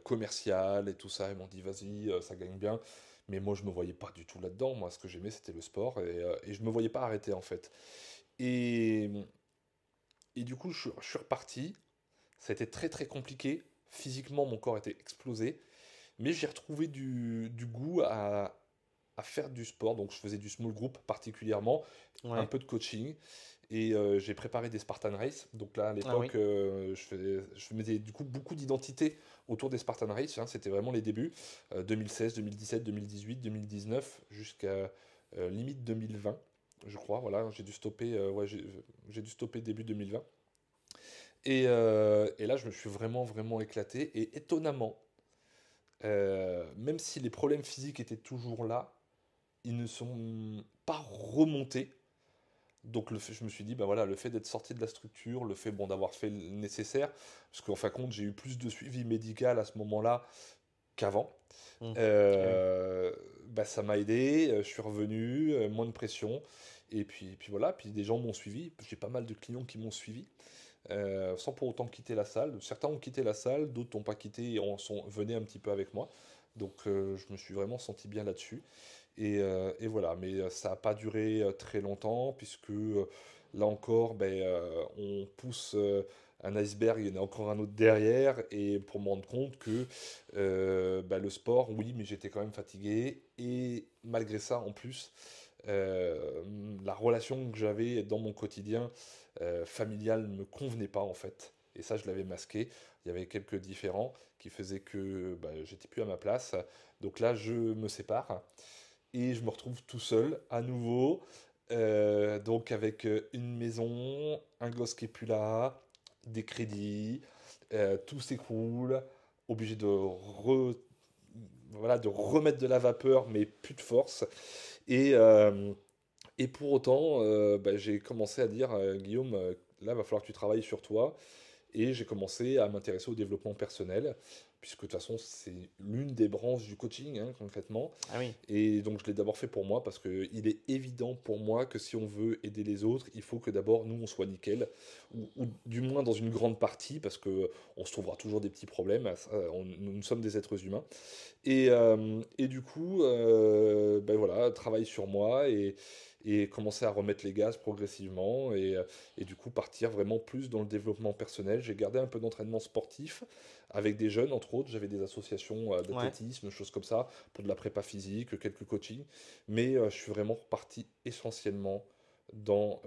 commercial et tout ça. Ils m'ont dit, vas-y, ça gagne bien. Mais moi, je me voyais pas du tout là-dedans. Moi, ce que j'aimais, c'était le sport. Et je me voyais pas arrêter, en fait. Et, et du coup, je suis reparti. Ça a été très, très compliqué. Physiquement, mon corps était explosé. Mais j'ai retrouvé du goût à faire du sport. Donc, je faisais du small group particulièrement, un Ouais. peu de coaching. Et j'ai préparé des Spartan Race. Donc là, à Ah oui. l'époque, je mettais du coup beaucoup d'identité autour des Spartan Race, hein. C'était vraiment les débuts. 2016, 2017, 2018, 2019, jusqu'à limite 2020, je crois. Voilà, j'ai dû stopper, ouais, j'ai dû stopper début 2020. Et là, je me suis vraiment, vraiment éclaté. Et étonnamment, même si les problèmes physiques étaient toujours là, ils ne sont pas remontés. Donc je me suis dit, voilà, le fait d'être sorti de la structure, le fait d'avoir fait le nécessaire, parce qu'en fin de compte, j'ai eu plus de suivi médical à ce moment-là qu'avant. Hmm. Ah oui. Euh, Ça m'a aidé, je suis revenu, moins de pression, et puis voilà, puis des gens m'ont suivi, j'ai pas mal de clients qui m'ont suivi, sans pour autant quitter la salle. Certains ont quitté la salle, d'autres n'ont pas quitté et venaient un petit peu avec moi. Donc je me suis vraiment senti bien là-dessus. Et voilà, mais ça n'a pas duré très longtemps, puisque là encore, on pousse un iceberg, il y en a encore un autre derrière, et pour me rendre compte que le sport, oui, mais j'étais quand même fatigué, et malgré ça, en plus, la relation que j'avais dans mon quotidien familial ne me convenait pas, en fait. Et ça, je l'avais masqué. Il y avait quelques différends qui faisaient que j'étais plus à ma place. Donc là, je me sépare et je me retrouve tout seul à nouveau, donc avec une maison, un gosse qui est plus là, des crédits, tout s'écroule, obligé voilà, de remettre de la vapeur, mais plus de force. Et, euh, et pour autant, j'ai commencé à dire, Guillaume, là, va falloir que tu travailles sur toi. Et j'ai commencé à m'intéresser au développement personnel, puisque de toute façon, c'est l'une des branches du coaching, hein, concrètement. Ah oui. Et donc, je l'ai d'abord fait pour moi, parce qu'il est évident pour moi que si on veut aider les autres, il faut que d'abord, nous, on soit nickel, ou du moins dans une grande partie, parce que on se trouvera toujours des petits problèmes, ça, nous sommes des êtres humains. Et du coup, voilà, travail sur moi et commencer à remettre les gaz progressivement et du coup partir vraiment plus dans le développement personnel. J'ai gardé un peu d'entraînement sportif avec des jeunes, entre autres. J'avais des associations Ouais. d'athlétisme, choses comme ça, pour de la prépa physique, quelques coachings. Mais je suis vraiment reparti essentiellement dans,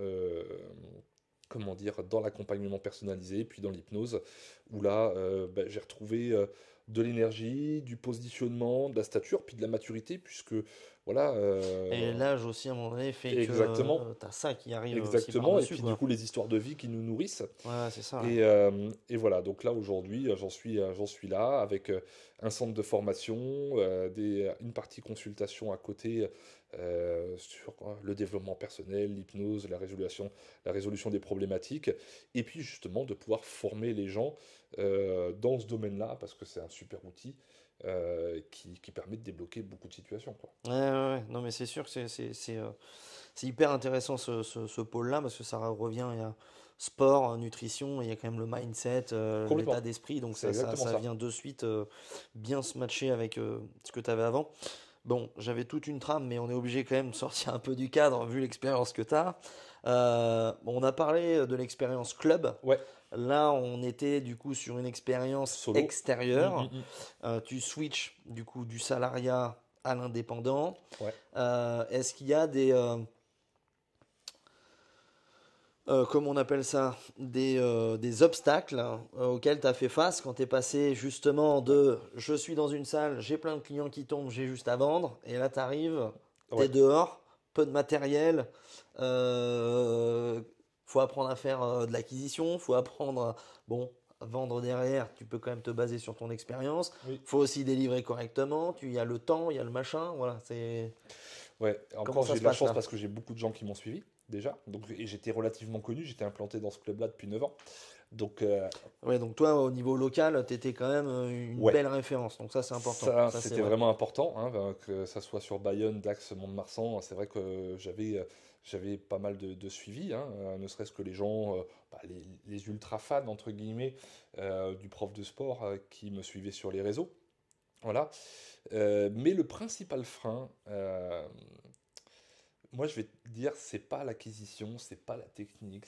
comment dire, dans l'accompagnement personnalisé, puis dans l'hypnose, où là, j'ai retrouvé de l'énergie, du positionnement, de la stature, puis de la maturité, puisque voilà. Et l'âge aussi, à un moment donné, fait Exactement. que tu as ça qui arrive aussi Exactement, et par-dessus, puis du quoi. coup les histoires de vie qui nous nourrissent. Ouais, c'est ça. Et voilà, donc là aujourd'hui j'en suis là avec un centre de formation, une partie consultation à côté sur le développement personnel, l'hypnose, la résolution des problématiques, et puis justement de pouvoir former les gens dans ce domaine-là, parce que c'est un super outil qui permet de débloquer beaucoup de situations, quoi. Ouais, ouais, ouais. Non, mais c'est sûr que c'est hyper intéressant ce pôle-là parce que ça revient, il y a sport, nutrition, et il y a quand même le mindset, l'état Complètement, d'esprit, donc c'est ça, exactement ça ça. vient de suite bien se matcher avec ce que tu avais avant. Bon, j'avais toute une trame, mais on est obligé quand même de sortir un peu du cadre vu l'expérience que tu as. Bon, on a parlé de l'expérience club. Ouais, Là, on était du coup sur une expérience solo. extérieure. Mm. Tu switches du coup du salariat à l'indépendant. Ouais. Est-ce qu'il y a comment on appelle ça, des obstacles auxquels tu as fait face quand tu es passé justement de je suis dans une salle, j'ai plein de clients qui tombent, j'ai juste à vendre, et là tu arrives, tu es Ouais. dehors, peu de matériel, euh, faut apprendre à faire de l'acquisition, faut apprendre à, bon, vendre derrière, tu peux quand même te baser sur ton expérience, Oui. faut aussi délivrer correctement, il y a le temps, il y a le machin, voilà, c'est Ouais, comment encore ça j'ai eu se de la passe chance là? parce que j'ai beaucoup de gens qui m'ont suivi déjà. Donc, et j'étais relativement connu, j'étais implanté dans ce club-là depuis 9 ans. Donc, Ouais, donc toi, au niveau local, tu étais quand même une ouais, belle référence. Donc ça, c'est important. ça Ça, c'est c'était vrai. vraiment important, hein, que ça soit sur Bayonne, Dax, Mont-de-Marsan. C'est vrai que j'avais pas mal de suivi, hein, ne serait-ce que les gens, les ultra fans, entre guillemets, du prof de sport qui me suivaient sur les réseaux. Voilà. Mais le principal frein, moi je vais te dire, c'est pas l'acquisition, c'est pas la technique,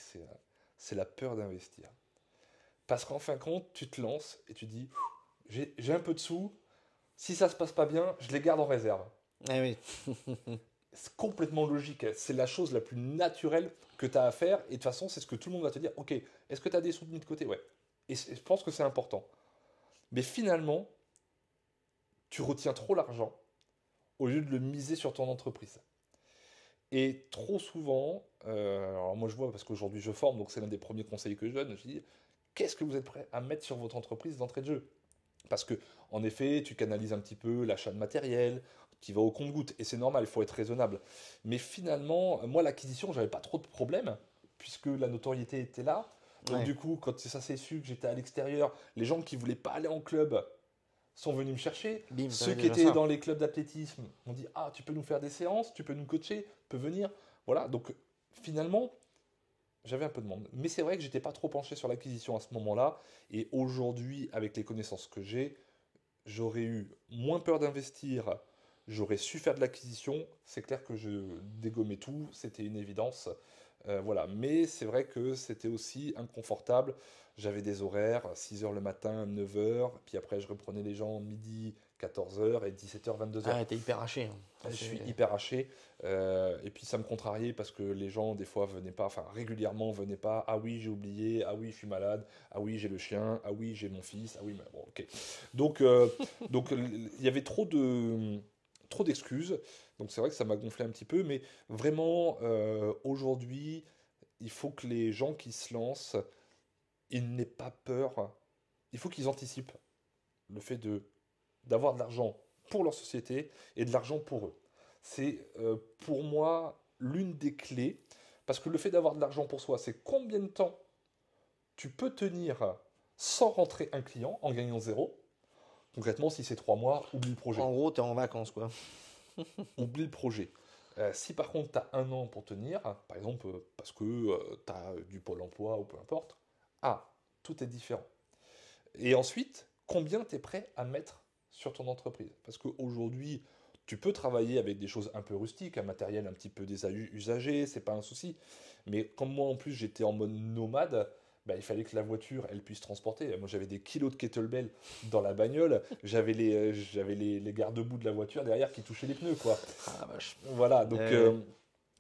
c'est la peur d'investir. Parce qu'en fin de compte, tu te lances et tu dis, j'ai un peu de sous, si ça se passe pas bien, je les garde en réserve. Eh oui. C'est complètement logique, hein. C'est la chose la plus naturelle que tu as à faire. Et de toute façon, c'est ce que tout le monde va te dire. Ok, est-ce que tu as des sous mis de côté? Ouais. Et je pense que c'est important. Mais finalement, tu retiens trop l'argent au lieu de le miser sur ton entreprise. Et trop souvent, alors moi je vois parce qu'aujourd'hui je forme, donc c'est l'un des premiers conseils que je donne, je dis, qu'est-ce que vous êtes prêt à mettre sur votre entreprise d'entrée de jeu? Parce que, en effet, tu canalises un petit peu l'achat de matériel, qui va au compte-goutte, et c'est normal, il faut être raisonnable. Mais finalement, moi, l'acquisition, j'avais pas trop de problèmes, puisque la notoriété était là. Donc, Ouais. du coup, quand ça s'est su que j'étais à l'extérieur, les gens qui voulaient pas aller en club sont venus me chercher. Bim, Ceux t'avais qui déjà étaient ça. dans les clubs d'athlétisme m'ont dit: Ah, tu peux nous faire des séances, tu peux nous coacher, tu peux venir. Voilà, donc finalement, j'avais un peu de monde. Mais c'est vrai que j'étais pas trop penché sur l'acquisition à ce moment-là. Et aujourd'hui, avec les connaissances que j'ai, j'aurais eu moins peur d'investir, j'aurais su faire de l'acquisition. C'est clair que je dégommais tout, c'était une évidence. Voilà, mais c'est vrai que c'était aussi inconfortable. J'avais des horaires, 6 heures le matin, 9 heures, puis après je reprenais les gens midi, 14 heures et 17 heures, 22 Ah, heures. ouais, t'es hyper haché, hein. Ça, Je suis c'est... hyper haché, et puis ça me contrariait parce que les gens des fois venaient pas, enfin régulièrement venaient pas. Ah oui, j'ai oublié, ah oui, je suis malade, ah oui, j'ai le chien, ah oui, j'ai mon fils, ah oui, mais bon, ok. Donc, il y avait trop d'excuses, donc c'est vrai que ça m'a gonflé un petit peu, mais vraiment aujourd'hui, il faut que les gens qui se lancent, ils n'aient pas peur, il faut qu'ils anticipent le fait de d'avoir de l'argent pour leur société et de l'argent pour eux. C'est pour moi l'une des clés, parce que le fait d'avoir de l'argent pour soi, c'est combien de temps tu peux tenir sans rentrer un client en gagnant zéro. Concrètement, si c'est 3 mois, oublie le projet. En gros, t'es en vacances, quoi. Oublie le projet. Si par contre tu as un an pour tenir, par exemple parce que tu as du pôle emploi ou peu importe, ah, tout est différent. Et ensuite, combien tu es prêt à mettre sur ton entreprise? Parce qu'aujourd'hui, tu peux travailler avec des choses un peu rustiques, un matériel un petit peu usagé, c'est pas un souci. Mais comme moi en plus j'étais en mode nomade, bah, il fallait que la voiture elle puisse transporter. Moi j'avais des kilos de kettlebell dans la bagnole, j'avais les garde-boue de la voiture derrière qui touchaient les pneus, quoi. Ah la vache. Voilà, donc Ouais.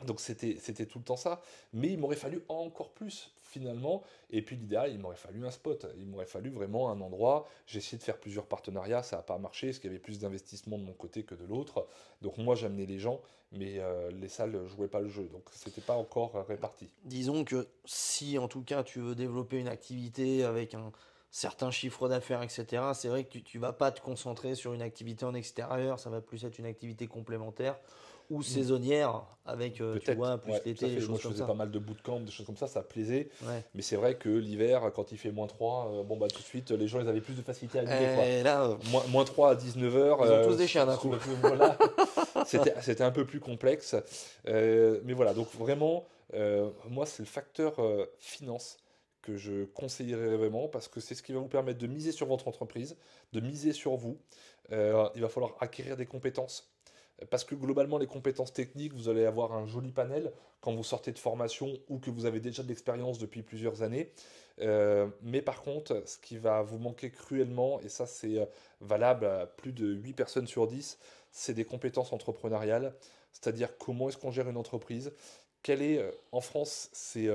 Donc c'était tout le temps ça, mais il m'aurait fallu encore plus finalement, et puis l'idéal, il m'aurait fallu un spot, il m'aurait fallu vraiment un endroit, j'ai essayé de faire plusieurs partenariats, ça n'a pas marché, parce qu'il y avait plus d'investissement de mon côté que de l'autre, donc moi j'amenais les gens, mais les salles jouaient pas le jeu, donc c'était pas encore réparti. Disons que si en tout cas tu veux développer une activité avec un certain chiffre d'affaires, etc., c'est vrai que tu vas pas te concentrer sur une activité en extérieur, ça va plus être une activité complémentaire ou Mm. saisonnière avec, tu Peut-être, vois, ouais, plus tout à l'été, les fait. Moi, choses je comme faisais pas ça. mal de bootcamp, des choses comme ça plaisait. Ouais. Mais c'est vrai que l'hiver, quand il fait -3, bon, bah, tout de suite, les gens, ils avaient plus de facilité à vivre, quoi. Et là, -3 à 19h, ils ont tous des chiens d'un sous coup. le voilà, c'était un peu plus complexe. Mais voilà, donc vraiment, moi, c'est le facteur finance que je conseillerais vraiment parce que c'est ce qui va vous permettre de miser sur votre entreprise, de miser sur vous. Il va falloir acquérir des compétences. Parce que globalement, les compétences techniques, vous allez avoir un joli panel quand vous sortez de formation ou que vous avez déjà de l'expérience depuis plusieurs années. Mais par contre, ce qui va vous manquer cruellement, et ça c'est valable à plus de 8 personnes sur 10, c'est des compétences entrepreneuriales. C'est-à-dire comment est-ce qu'on gère une entreprise. En France, c'est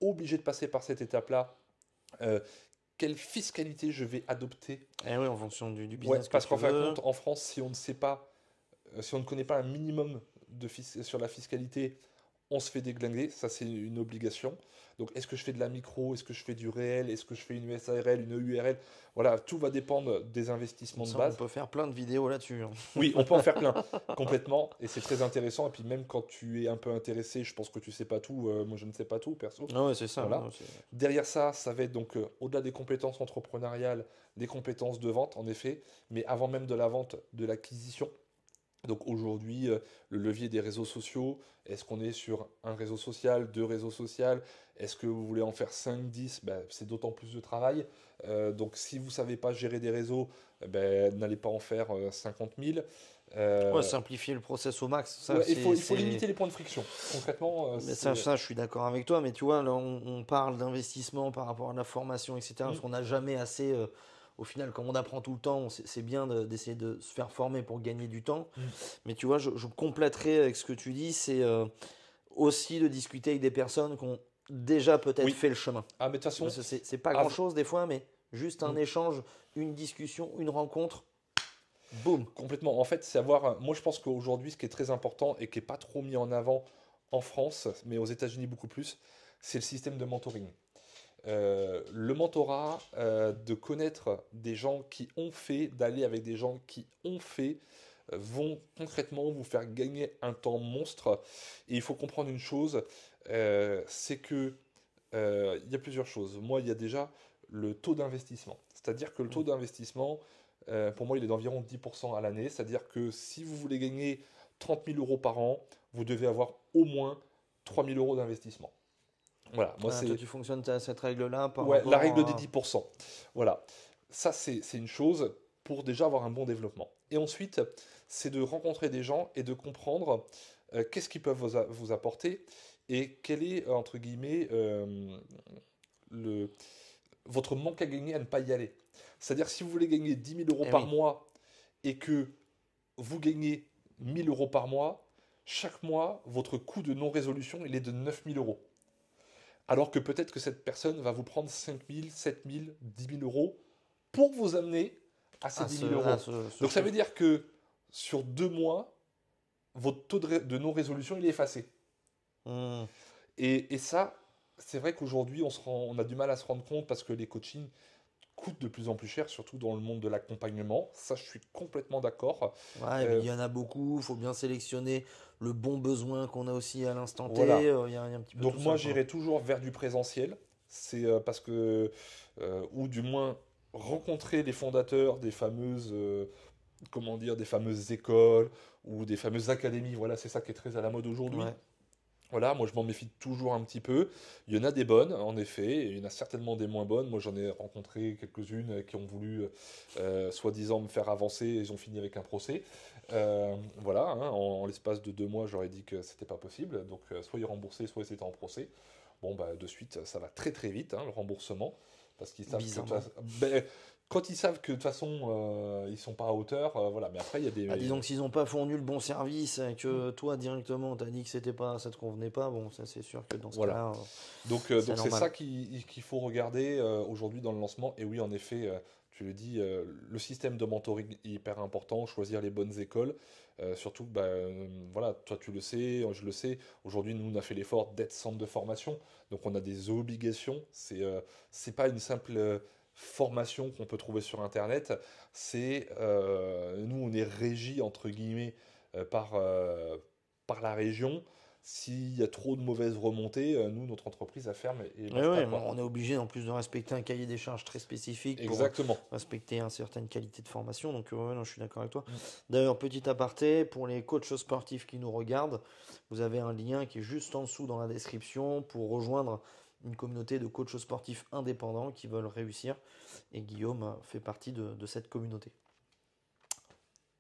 obligé de passer par cette étape-là. Euh, Quelle fiscalité je vais adopter. Et oui, en fonction du Ouais, business que parce tu qu'en fin de veux. compte, en France, si on ne sait pas si on ne connaît pas un minimum sur la fiscalité, on se fait déglinguer, ça c'est une obligation. Donc est-ce que je fais de la micro, est-ce que je fais du réel, est-ce que je fais une USARL, une EURL? Voilà, tout va dépendre des investissements de Ça, on base. peut faire plein de vidéos là-dessus, hein. Oui, on peut en faire plein, complètement, et c'est très intéressant. Et puis même quand tu es un peu intéressé, je pense que tu sais pas tout, moi je ne sais pas tout, perso. Ah ouais, c'est ça. Voilà. Derrière ça, ça va être donc au-delà des compétences entrepreneuriales, des compétences de vente, en effet, mais avant même de la vente, de l'acquisition. Donc aujourd'hui, le levier des réseaux sociaux, est-ce qu'on est sur un réseau social, deux réseaux sociaux? Est-ce que vous voulez en faire 5, 10? Ben, c'est d'autant plus de travail. Donc si vous ne savez pas gérer des réseaux, ben, n'allez pas en faire 50 000. Ouais, Euh, simplifier le process au max. Ça, ouais, c'est, il faut limiter les points de friction. Concrètement, mais ça, je suis d'accord avec toi. Mais tu vois, là, on parle d'investissement par rapport à la formation, etc. Parce Mm, qu'on n'a jamais assez. Au final, comme on apprend tout le temps, c'est bien d'essayer de se faire former pour gagner du temps. mm. Mais tu vois, je compléterai avec ce que tu dis, c'est aussi de discuter avec des personnes qui ont déjà peut-être Oui. fait le chemin. Ah, mais de toute façon, Parce que c'est pas av- grand-chose des fois, mais juste un mm, échange, une discussion, une rencontre, boum. complètement. En fait, c'est avoir. Moi, je pense qu'aujourd'hui, ce qui est très important et qui n'est pas trop mis en avant en France, mais aux États-Unis beaucoup plus, c'est le système de mentoring. Le mentorat, de connaître des gens qui ont fait, d'aller avec des gens qui ont fait, vont concrètement vous faire gagner un temps monstre. Et il faut comprendre une chose, c'est que il y a plusieurs choses. Moi, il y a déjà le taux d'investissement. C'est-à-dire que le taux d'investissement, pour moi, il est d'environ 10% à l'année. C'est-à-dire que si vous voulez gagner 30 000 euros par an, vous devez avoir au moins 3 000 euros d'investissement. Voilà, moi Ah, toi, c'est tu fonctionnes à cette règle-là par ouais, la rapport règle des à... 10%. Voilà, ça c'est une chose pour déjà avoir un bon développement. Et ensuite, c'est de rencontrer des gens et de comprendre qu'est-ce qu'ils peuvent vous apporter et quel est, entre guillemets, le, votre manque à gagner à ne pas y aller. C'est-à-dire si vous voulez gagner 10 000 euros Eh par oui, mois et que vous gagnez 1 000 euros par mois, chaque mois, votre coût de non-résolution, il est de 9 000 euros. Alors que peut-être que cette personne va vous prendre 5 000, 7 000, 10 000 euros pour vous amener à ces à 10 ce, 000 à euros. ce Donc ça veut chiffre. dire que sur 2 mois, votre taux de non-résolution, il est effacé. Hmm. Et ça, c'est vrai qu'aujourd'hui, on a du mal à se rendre compte parce que les coachings coûtent de plus en plus cher, surtout dans le monde de l'accompagnement. Ça, je suis complètement d'accord. Ouais, mais Euh, il y en a beaucoup, il faut bien sélectionner le bon besoin qu'on a aussi à l'instant T. voilà. Il y a un petit peu Donc tout ça, moi, quoi. j'irai toujours vers du présentiel. C'est parce que, ou du moins, rencontrer les fondateurs des fameuses, comment dire, des fameuses écoles ou des fameuses académies. Voilà, c'est ça qui est très à la mode aujourd'hui. Ouais. Voilà, moi je m'en méfie toujours un petit peu. Il y en a des bonnes, en effet, et il y en a certainement des moins bonnes. Moi j'en ai rencontré quelques-unes qui ont voulu, soi-disant, me faire avancer et ils ont fini avec un procès. Voilà, hein, en l'espace de 2 mois, j'aurais dit que c'était pas possible. Donc soit ils remboursaient, soit ils étaient en procès. Bon, bah de suite, ça va très très vite, hein, le remboursement, parce qu'ils savent que Bizarrement. ben, quand ils savent que de toute façon ils sont pas à hauteur, voilà. Mais après il y a Ah, des disons que s'ils n'ont pas fourni le bon service et que toi directement t'as dit que c'était pas, ça te convenait pas, bon, ça c'est sûr que dans ce voilà. cas-là, Donc c'est c'est ça normal. qu'il faut regarder aujourd'hui dans le lancement. Et oui, en effet, tu le dis, le système de mentoring est hyper important, choisir les bonnes écoles. Surtout, bah, voilà, toi tu le sais, je le sais. Aujourd'hui, nous, on a fait l'effort d'être centre de formation, donc on a des obligations. C'est pas une simple formation qu'on peut trouver sur Internet. Nous, on est régi entre guillemets par la région. S'il y a trop de mauvaises remontées, nous, notre entreprise, elle ferme et Oui, basta, oui, quoi. on est obligé en plus de respecter un cahier des charges très spécifique pour Exactement. respecter une certaine qualité de formation. Donc, ouais, non, je suis d'accord avec toi. Mm. D'ailleurs, petit aparté, pour les coachs sportifs qui nous regardent, vous avez un lien qui est juste en dessous dans la description pour rejoindre une communauté de coachs sportifs indépendants qui veulent réussir. Et Guillaume fait partie de cette communauté.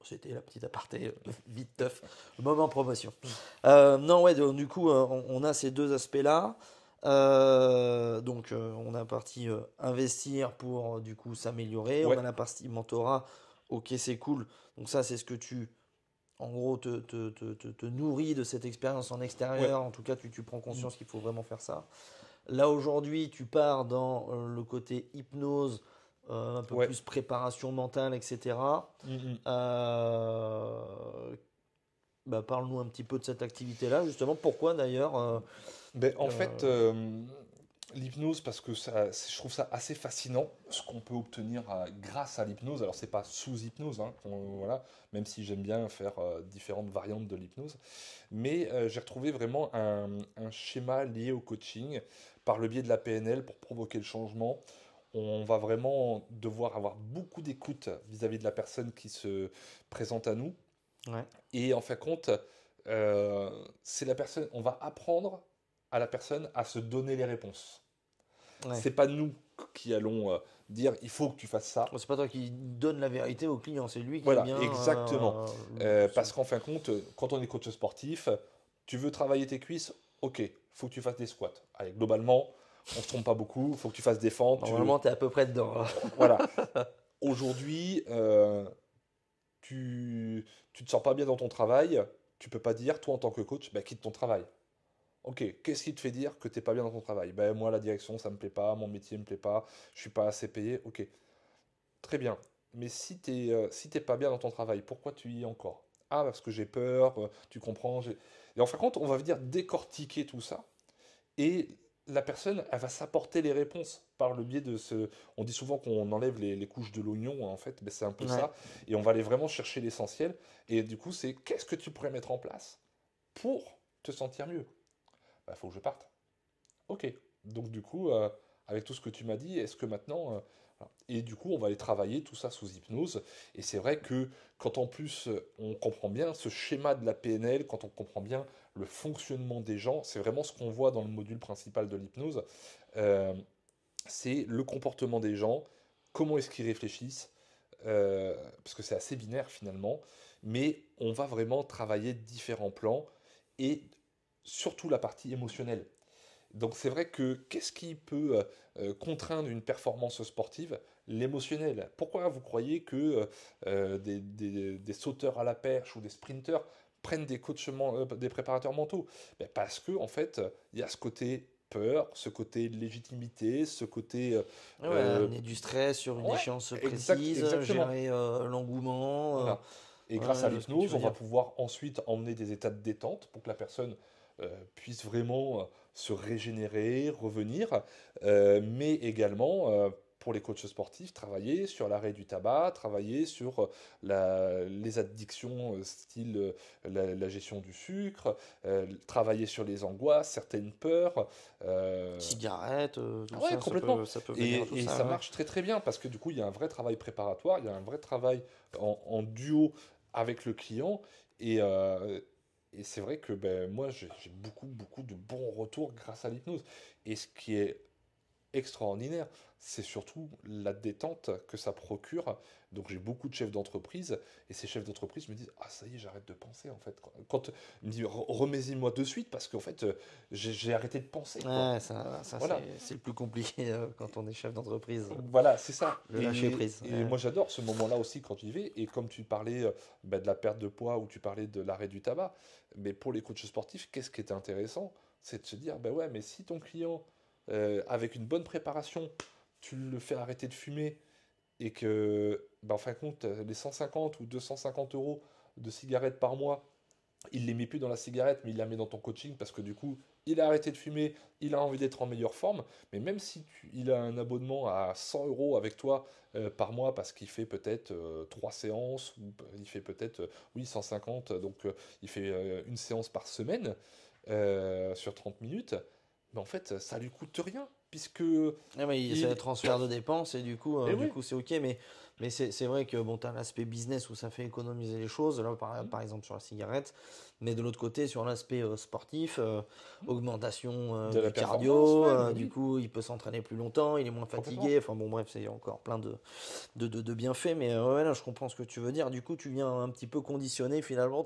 C'était la petite aparté, vite teuf, le moment promotion. Non, ouais, du coup, on a ces deux aspects-là. Donc, on a la partie investir pour du coup s'améliorer. On Ouais, a la partie mentorat. Ok, c'est cool. Donc, ça, c'est ce que en gros, te nourris de cette expérience en ouais. extérieur. En tout cas, tu prends Mm. conscience qu'il faut vraiment faire ça. Là, aujourd'hui, tu pars dans le côté hypnose, un peu Ouais. plus préparation mentale, etc. Mm, mm. Euh, Bah, parle-nous un petit peu de cette activité-là, justement. Pourquoi d'ailleurs Ben, en fait, euh, l'hypnose, parce que je trouve ça assez fascinant, ce qu'on peut obtenir grâce à l'hypnose. Alors, c'est pas sous hypnose, hein, voilà, même si j'aime bien faire différentes variantes de l'hypnose. Mais j'ai retrouvé vraiment un schéma lié au coaching par le biais de la PNL pour provoquer le changement. On va vraiment devoir avoir beaucoup d'écoute vis-à-vis de la personne qui se présente à nous. ouais, Et en fin de compte, c'est la personne, on va apprendre à la personne à se donner les réponses. ouais. C'est pas nous qui allons dire il faut que tu fasses ça. Bon, c'est pas toi qui donne la vérité au client, c'est lui qui Voilà, vient. exactement. Parce qu'en fin de compte, quand on est coach sportif, tu veux travailler tes cuisses, ok, faut que tu fasses des squats. Allez, globalement, on se trompe pas beaucoup, faut que tu fasses des fentes. Normalement, tu es à peu près dedans. Voilà. Aujourd'hui, tu te sens pas bien dans ton travail, tu peux pas dire, toi en tant que coach, bah, quitte ton travail. Ok, qu'est-ce qui te fait dire que t'es pas bien dans ton travail? Ben moi la direction ça me plaît pas, mon métier me plaît pas, je suis pas assez payé. Ok, très bien. Mais si t'es pas bien dans ton travail, pourquoi tu y es encore? Ah parce que j'ai peur, tu comprends. Et en fin de compte, on va venir décortiquer tout ça et la personne elle va s'apporter les réponses par le biais de ce. On dit souvent qu'on enlève les couches de l'oignon en fait, mais c'est un peu Ouais. ça et on va aller vraiment chercher l'essentiel. Et du coup c'est qu'est-ce que tu pourrais mettre en place pour te sentir mieux? Bah, faut que je parte. Ok. Donc du coup, avec tout ce que tu m'as dit, est-ce que maintenant... voilà. Et du coup, on va aller travailler tout ça sous hypnose. Et c'est vrai que quand en plus on comprend bien ce schéma de la PNL, quand on comprend bien le fonctionnement des gens, c'est vraiment ce qu'on voit dans le module principal de l'hypnose, euh, c'est le comportement des gens, comment est-ce qu'ils réfléchissent, parce que c'est assez binaire finalement, mais on va vraiment travailler différents plans et surtout la partie émotionnelle. Donc c'est vrai que qu'est-ce qui peut contraindre une performance sportive? L'émotionnel. Pourquoi vous croyez que des sauteurs à la perche ou des sprinteurs prennent des préparateurs mentaux? Ben, parce que en fait, il y a ce côté peur, ce côté légitimité, ce côté... Ouais, ouais, euh, amener du stress sur une ouais, échéance précise, exactement. gérer l'engouement. Voilà. Et Ouais, grâce à ouais, je vois ce que tu l'hypnose, veux on va dire. pouvoir ensuite emmener des états de détente pour que la personne puisse vraiment se régénérer, revenir, mais également pour les coachs sportifs, travailler sur l'arrêt du tabac, travailler sur les addictions style la gestion du sucre, travailler sur les angoisses, certaines peurs. euh, Cigarette, tout Ouais, ça, complètement. ça peut venir à tout Et ça. ça Ouais. marche très très bien parce que du coup, il y a un vrai travail préparatoire, il y a un vrai travail en duo avec le client. Et, euh, et c'est vrai que ben, moi, j'ai beaucoup beaucoup de bons retours grâce à l'hypnose. Et ce qui est extraordinaire. C'est surtout la détente que ça procure. Donc j'ai beaucoup de chefs d'entreprise et ces chefs d'entreprise me disent: ah ça y est, j'arrête de penser en fait. Quand ils me disent: remets-y-moi de suite parce qu'en fait j'ai arrêté de penser quoi. Ouais, ça Voilà. c'est le plus compliqué quand on est chef d'entreprise, Voilà, c'est ça. le lâcher prise. Et Ouais. moi j'adore ce moment-là aussi quand j'y vais. Et comme tu parlais de la perte de poids ou tu parlais de l'arrêt du tabac, mais pour les coachs sportifs, qu'est-ce qui est intéressant? C'est de se dire, ben ouais, mais si ton client, avec une bonne préparation, tu le fais arrêter de fumer et que, ben, en fin de compte, les 150 ou 250 euros de cigarettes par mois, il les met plus dans la cigarette, mais il la met dans ton coaching parce que du coup, il a arrêté de fumer, il a envie d'être en meilleure forme. Mais même si il a un abonnement à 100 euros avec toi par mois parce qu'il fait peut-être 3 séances, ou il fait peut-être, oui, 150, donc il fait une séance par semaine sur 30 minutes, mais en fait, ça lui coûte rien puisque Ah oui, c'est un il... transfert de dépenses et Eh du oui. coup c'est ok, mais c'est vrai que bon, tu as l'aspect business où ça fait économiser les choses, là par exemple sur la cigarette, mais de l'autre côté sur l'aspect sportif, augmentation De la du performance, cardio, ouais, mais du oui, coup il peut s'entraîner plus longtemps, il est moins complètement. fatigué, enfin bon bref, c'est encore plein de bienfaits, mais ouais, là je comprends ce que tu veux dire, du coup tu viens un petit peu conditionner finalement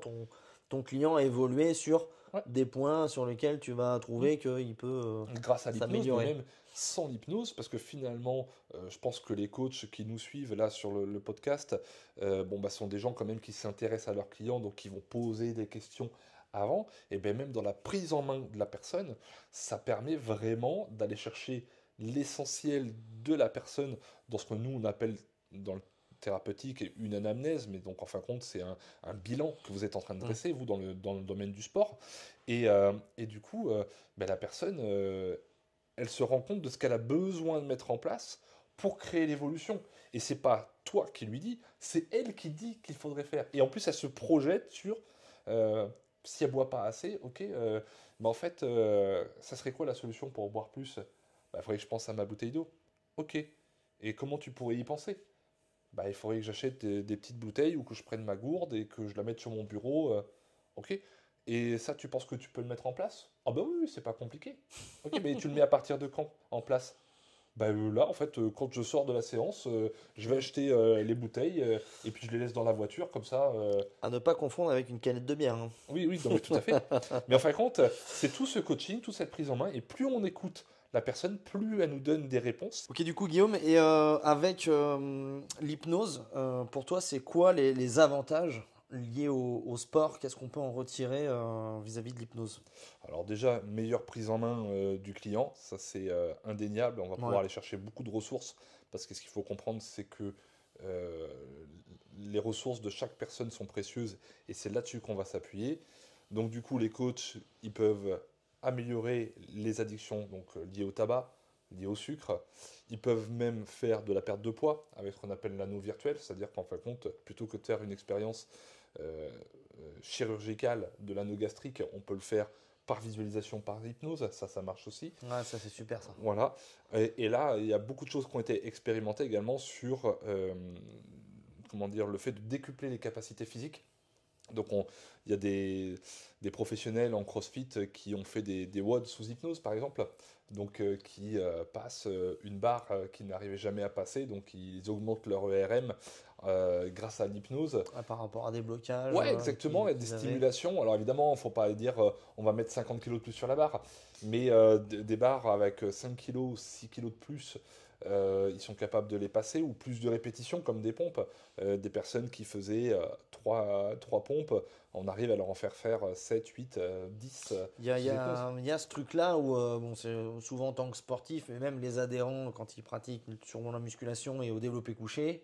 ton client à évoluer sur Ouais. des points sur lesquels tu vas trouver qu'il peut Grâce à l'hypnose, mais s'améliorer. même sans l'hypnose, parce que finalement, je pense que les coachs qui nous suivent là sur le podcast, bon, bah, sont des gens quand même qui s'intéressent à leurs clients, donc qui vont poser des questions avant, et bien même dans la prise en main de la personne, ça permet vraiment d'aller chercher l'essentiel de la personne dans ce que nous on appelle dans le thérapeutique une anamnèse, mais donc en fin de compte c'est un bilan que vous êtes en train de Mm. dresser, vous, dans le domaine du sport, et du coup, ben, la personne, elle se rend compte de ce qu'elle a besoin de mettre en place pour créer l'évolution. Et c'est pas toi qui lui dis, c'est elle qui dit qu'il faudrait faire. Et en plus, elle se projette sur si elle boit pas assez, ok, mais en fait, ça serait quoi la solution pour boire plus? Bah, il faudrait que je pense à ma bouteille d'eau. Ok. Et comment tu pourrais y penser? Bah, il faudrait que j'achète des petites bouteilles ou que je prenne ma gourde et que je la mette sur mon bureau. Ok. Et ça, tu penses que tu peux le mettre en place? Ah bah oui, oui, c'est pas compliqué. Ok, mais tu le mets à partir de quand en place? Bah là, en fait, quand je sors de la séance, je vais acheter les bouteilles et puis je les laisse dans la voiture, comme ça. À ne pas confondre avec une canette de bière, hein. Oui, oui, non, mais tout à fait. Mais en fin de compte, c'est tout ce coaching, toute cette prise en main, et plus on écoute la personne, plus elle nous donne des réponses. Ok, du coup, Guillaume, et avec l'hypnose, pour toi, c'est quoi les avantages liés au sport? Qu'est-ce qu'on peut en retirer vis-à-vis de l'hypnose? Alors déjà, meilleure prise en main du client, ça c'est indéniable. On va Ouais. pouvoir aller chercher beaucoup de ressources parce que ce qu'il faut comprendre, c'est que euh, les ressources de chaque personne sont précieuses et c'est là-dessus qu'on va s'appuyer. Donc du coup, les coachs, ils peuvent améliorer les addictions donc liées au tabac, liées au sucre. Ils peuvent même faire de la perte de poids avec ce qu'on appelle l'anneau virtuel, c'est-à-dire qu'en fin de compte, plutôt que de faire une expérience euh, chirurgicale de l'anneau gastrique, on peut le faire par visualisation, par hypnose, ça marche aussi. Ouais, ça c'est super ça. Voilà. Et là, il y a beaucoup de choses qui ont été expérimentées également sur comment dire, le fait de décupler les capacités physiques. Donc il y a des professionnels en CrossFit qui ont fait des WOD sous hypnose, par exemple, donc qui passent une barre qu'ils n'arrivaient jamais à passer, donc ils augmentent leur ERM grâce à l'hypnose. Ouais, par rapport à des blocages Ouais, exactement, et des qu'ils avaient. stimulations. Alors évidemment, il ne faut pas dire on va mettre 50 kilos de plus sur la barre, mais des barres avec 5 kilos, 6 kilos de plus, ils sont capables de les passer, ou plus de répétitions comme des pompes. Des personnes qui faisaient 3 pompes, on arrive à leur en faire 7, 8, 10 sous hypnose. Il y a ce truc-là où, bon, c'est souvent en tant que sportif, mais même les adhérents, quand ils pratiquent sûrement la musculation et au développé couché,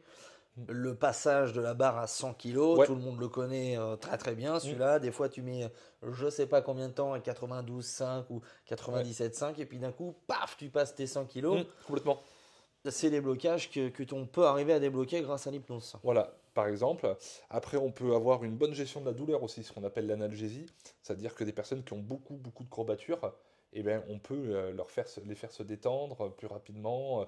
Mm. le passage de la barre à 100 kilos, Ouais, tout le monde le connaît très très bien. mm, Celui-là, des fois, tu mets je sais pas combien de temps à 92,5 ou ouais, 97,5, et puis d'un coup, paf, tu passes tes 100 kilos. complètement. C'est les blocages que on peut arriver à débloquer grâce à l'hypnose. Voilà, par exemple. Après, on peut avoir une bonne gestion de la douleur aussi, ce qu'on appelle l'analgésie, c'est-à-dire que des personnes qui ont beaucoup, beaucoup de courbatures, eh ben, on peut les faire se détendre plus rapidement,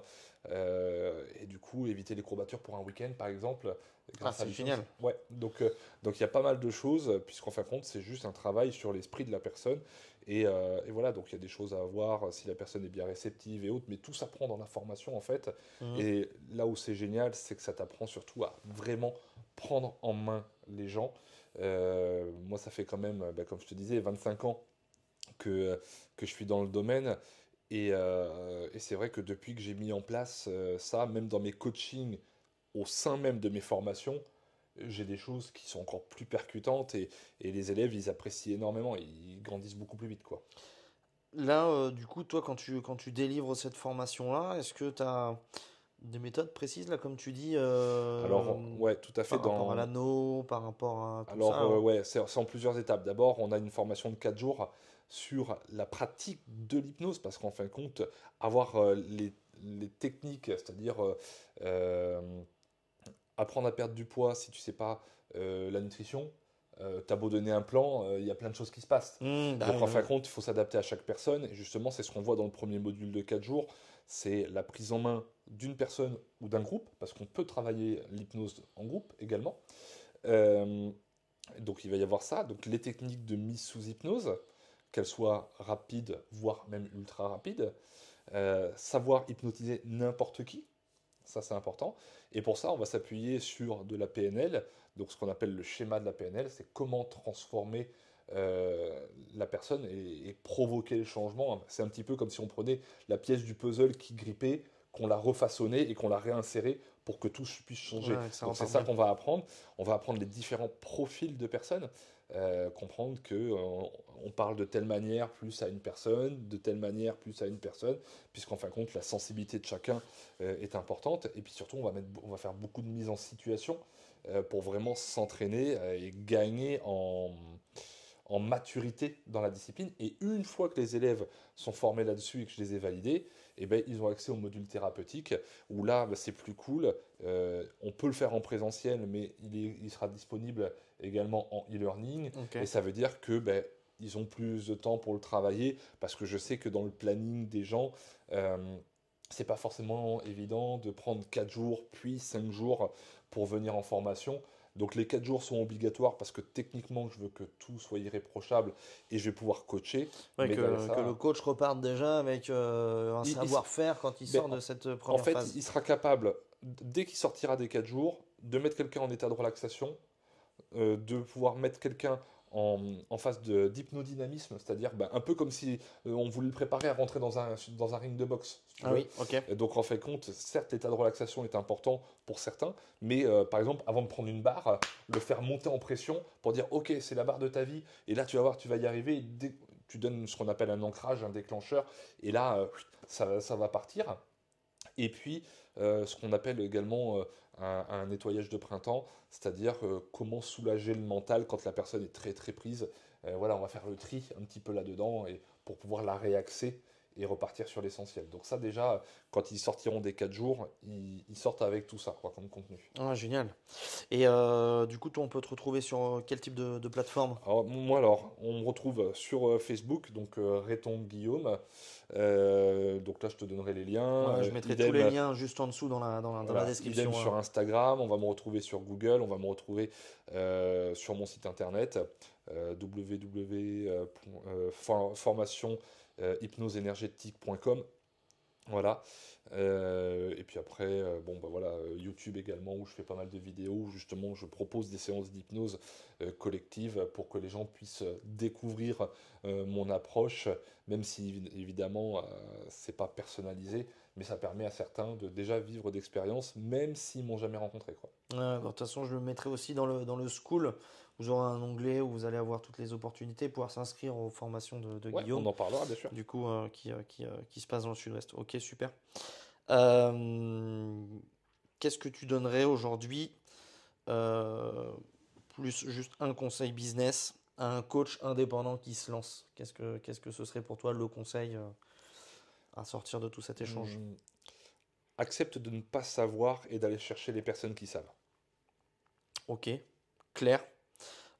et du coup éviter les courbatures pour un week-end, par exemple. grâce à c'est l'hypnose. génial. Ouais, donc il y a pas mal de choses, puisqu'en fin de compte, c'est juste un travail sur l'esprit de la personne. Et voilà, donc il y a des choses à voir, si la personne est bien réceptive et autres, mais tout s'apprend dans la formation en fait. Mhm. Et là où c'est génial, c'est que ça t'apprend surtout à vraiment prendre en main les gens. Moi, ça fait quand même, comme je te disais, 25 ans que je suis dans le domaine. Et c'est vrai que depuis que j'ai mis en place ça, même dans mes coachings, au sein même de mes formations, j'ai des choses qui sont encore plus percutantes et les élèves, ils apprécient énormément, ils grandissent beaucoup plus vite, quoi. Là, du coup, toi, quand tu délivres cette formation-là, est-ce que tu as des méthodes précises, là, comme tu dis, Alors, ouais, tout à fait. par rapport à l'anneau, par rapport à tout Alors, ça? ouais, c'est en plusieurs étapes. D'abord, on a une formation de 4 jours sur la pratique de l'hypnose, parce qu'en fin de compte, avoir les techniques, c'est-à-dire euh, apprendre à perdre du poids si tu sais pas la nutrition, t'as beau donner un plan, il y a plein de choses qui se passent. Bah Donc oui, en fin oui. de compte, il faut s'adapter à chaque personne. Et justement, c'est ce qu'on voit dans le premier module de 4 jours, c'est la prise en main d'une personne ou d'un groupe, parce qu'on peut travailler l'hypnose en groupe également. Euh, donc il va y avoir ça, donc les techniques de mise sous hypnose, qu'elles soient rapides, voire même ultra rapides. Savoir hypnotiser n'importe qui, ça, c'est important. Et pour ça, on va s'appuyer sur de la PNL. Donc, ce qu'on appelle le schéma de la PNL, c'est comment transformer la personne et provoquer le changement. C'est un petit peu comme si on prenait la pièce du puzzle qui grippait, qu'on la refaçonnait et qu'on la réinsérait pour que tout puisse changer. Ouais, que ça Donc, c'est repart ça bien. qu'on va apprendre. On va apprendre les différents profils de personnes. Comprendre que on parle de telle manière plus à une personne, de telle manière plus à une personne, puisqu'en fin de compte, la sensibilité de chacun est importante. Et puis surtout, on va faire beaucoup de mise en situation pour vraiment s'entraîner et gagner en maturité dans la discipline. Et une fois que les élèves sont formés là-dessus et que je les ai validés, eh ben, ils ont accès au module thérapeutique où là, c'est plus cool. On peut le faire en présentiel, mais il sera disponible également en e-learning. Ok. Et ça veut dire que ils ont plus de temps pour le travailler parce que je sais que dans le planning des gens, euh, c'est pas forcément évident de prendre 4 jours puis 5 jours pour venir en formation. Donc les 4 jours sont obligatoires parce que techniquement je veux que tout soit irréprochable et je vais pouvoir coacher. Ouais, Mais derrière que le ça, coach reparte déjà avec un il, il- savoir-faire quand il ben, sort de cette en première fait, phase. il sera capable, dès qu'il sortira des 4 jours, de mettre quelqu'un en état de relaxation, de pouvoir mettre quelqu'un en phase d'hypnodynamisme, c'est-à-dire un peu comme si on voulait le préparer à rentrer dans un ring de boxe, si tu Ah veux. oui, ok. Et donc en fait compte, certes l'état de relaxation est important pour certains, mais par exemple avant de prendre une barre, le faire monter en pression pour dire ok c'est la barre de ta vie, et là tu vas voir tu vas y arriver, tu donnes ce qu'on appelle un ancrage, un déclencheur, et là ça va partir. Et puis, ce qu'on appelle également un nettoyage de printemps, c'est-à-dire comment soulager le mental quand la personne est très très prise. Voilà, on va faire le tri un petit peu là-dedans et pour pouvoir la réaxer et repartir sur l'essentiel. Donc ça déjà, quand ils sortiront des 4 jours, ils sortent avec tout ça quoi, comme contenu. Ah, génial. Et du coup, toi, on peut te retrouver sur quel type de plateforme? Alors, on me retrouve sur Facebook, donc Réton Guillaume. Donc là, je te donnerai les liens. Ouais, je mettrai tous les Idem. liens juste en dessous dans la Voilà, idem description, sur hein. Instagram, on va me retrouver sur Google, on va me retrouver sur mon site internet www.formationhypnoseénergétique.com. Voilà. Et puis après, voilà, YouTube également, où je fais pas mal de vidéos, où justement je propose des séances d'hypnose collective pour que les gens puissent découvrir mon approche, même si évidemment c'est pas personnalisé, mais ça permet à certains de déjà vivre d'expériences, même s'ils m'ont jamais rencontré, quoi. Ouais, bah, de toute façon, je le mettrai aussi dans le school. Vous aurez un onglet où vous allez avoir toutes les opportunités, pouvoir s'inscrire aux formations de Ouais, on Guillaume, en parlera, bien sûr. du coup, qui se passe dans le sud-ouest. Ok, super. Euh, Qu'est-ce que tu donnerais aujourd'hui, euh, plus juste un conseil business, à un coach indépendant qui se lance? Qu'est-ce que ce serait pour toi le conseil à sortir de tout cet échange? Hmm, accepte de ne pas savoir et d'aller chercher les personnes qui savent. Ok, clair.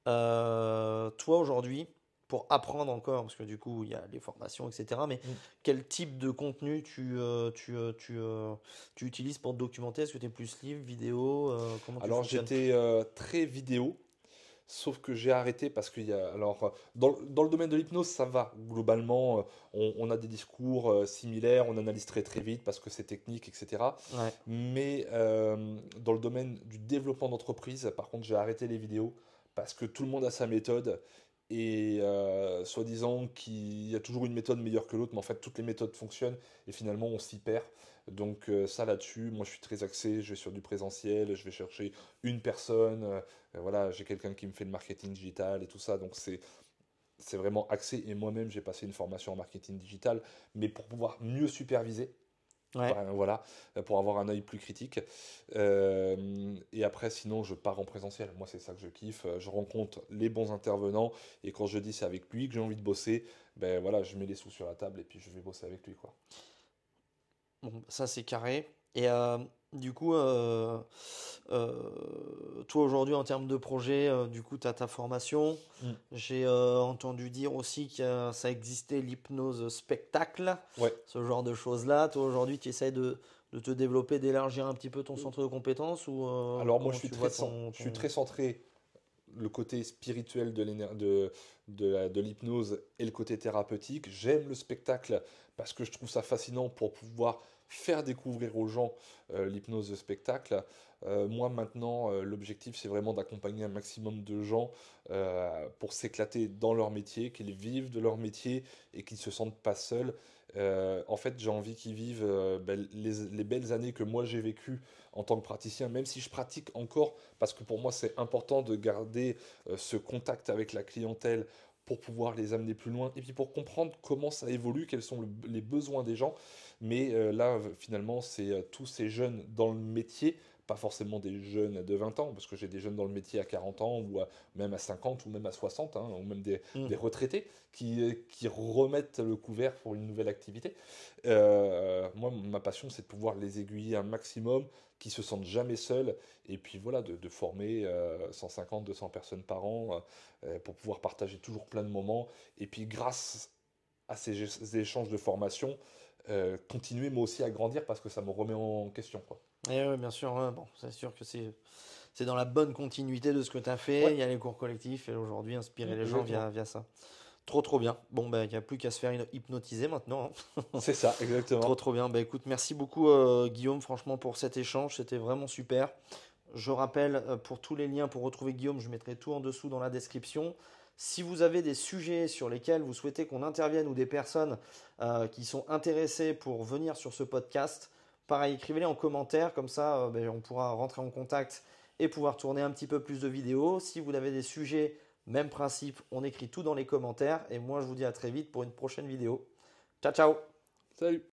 Toi aujourd'hui, pour apprendre encore, parce que du coup, il y a les formations, etc. Mais Mm. quel type de contenu tu utilises pour te documenter? Est-ce que tu es plus livre, vidéo? Comment tu Alors fonctionnes? j'étais très vidéo, sauf que j'ai arrêté parce qu'il y a. Alors, dans le domaine de l'hypnose, ça va. Globalement, on a des discours similaires, on analyse très très vite parce que c'est technique, etc. Ouais, Mais dans le domaine du développement d'entreprise, par contre, j'ai arrêté les vidéos parce que tout le monde a sa méthode. Et soi-disant qu'il y a toujours une méthode meilleure que l'autre, mais en fait, toutes les méthodes fonctionnent et finalement, on s'y perd. Donc, ça là-dessus, moi je suis très axé, je vais sur du présentiel, je vais chercher une personne. Voilà, j'ai quelqu'un qui me fait le marketing digital et tout ça, donc c'est vraiment axé. Et moi-même, j'ai passé une formation en marketing digital, mais pour pouvoir mieux superviser, ouais. voilà, pour avoir un œil plus critique. Et après, sinon, je pars en présentiel. Moi, c'est ça que je kiffe. Je rencontre les bons intervenants, et quand je dis c'est avec lui que j'ai envie de bosser, ben voilà, je mets les sous sur la table et puis je vais bosser avec lui, quoi. Bon, ça c'est carré. Et du coup, toi aujourd'hui en termes de projet, du coup, tu as ta formation. Mm. J'ai entendu dire aussi que ça existait l'hypnose spectacle, Ouais. ce genre de choses-là. Toi aujourd'hui, tu essaies de te développer, d'élargir un petit peu ton centre de compétences ou Alors moi, comment tu vois ton, je suis ton... très centré le côté spirituel de l'hypnose et le côté thérapeutique. J'aime le spectacle parce que je trouve ça fascinant pour pouvoir faire découvrir aux gens l'hypnose de spectacle. Moi maintenant, l'objectif c'est vraiment d'accompagner un maximum de gens pour s'éclater dans leur métier, qu'ils vivent de leur métier et qu'ils ne se sentent pas seuls. En fait, j'ai envie qu'ils vivent les belles années que moi j'ai vécues en tant que praticien, même si je pratique encore, parce que pour moi c'est important de garder ce contact avec la clientèle pour pouvoir les amener plus loin et puis pour comprendre comment ça évolue, quels sont les besoins des gens. Mais là, finalement, c'est tous ces jeunes dans le métier, pas forcément des jeunes de 20 ans, parce que j'ai des jeunes dans le métier à 40 ans, ou même à 50, ou même à 60, hein, ou même Hmm. des retraités qui remettent le couvert pour une nouvelle activité. Moi, ma passion, c'est de pouvoir les aiguiller un maximum, qui se sentent jamais seuls, et puis voilà, de former 150, 200 personnes par an pour pouvoir partager toujours plein de moments. Et puis grâce à ces échanges de formation, continuer moi aussi à grandir parce que ça me remet en question, quoi. Et ouais, bien sûr, ouais, bon, c'est sûr que c'est dans la bonne continuité de ce que tu as fait. Ouais, Il y a les cours collectifs et aujourd'hui inspirer les gens exactement. via ça. Trop trop bien. Bon, bah, il n'y a plus qu'à se faire hypnotiser maintenant, hein. C'est ça, Trop exactement. trop bien. Bah écoute, merci beaucoup Guillaume, franchement, pour cet échange. C'était vraiment super. Je rappelle, pour tous les liens pour retrouver Guillaume, je mettrai tout en dessous dans la description. Si vous avez des sujets sur lesquels vous souhaitez qu'on intervienne ou des personnes qui sont intéressées pour venir sur ce podcast, pareil, écrivez-les en commentaire, comme ça ben, on pourra rentrer en contact et pouvoir tourner un petit peu plus de vidéos. Si vous avez des sujets, même principe, on écrit tout dans les commentaires. Et moi je vous dis à très vite pour une prochaine vidéo. Ciao ciao! Salut!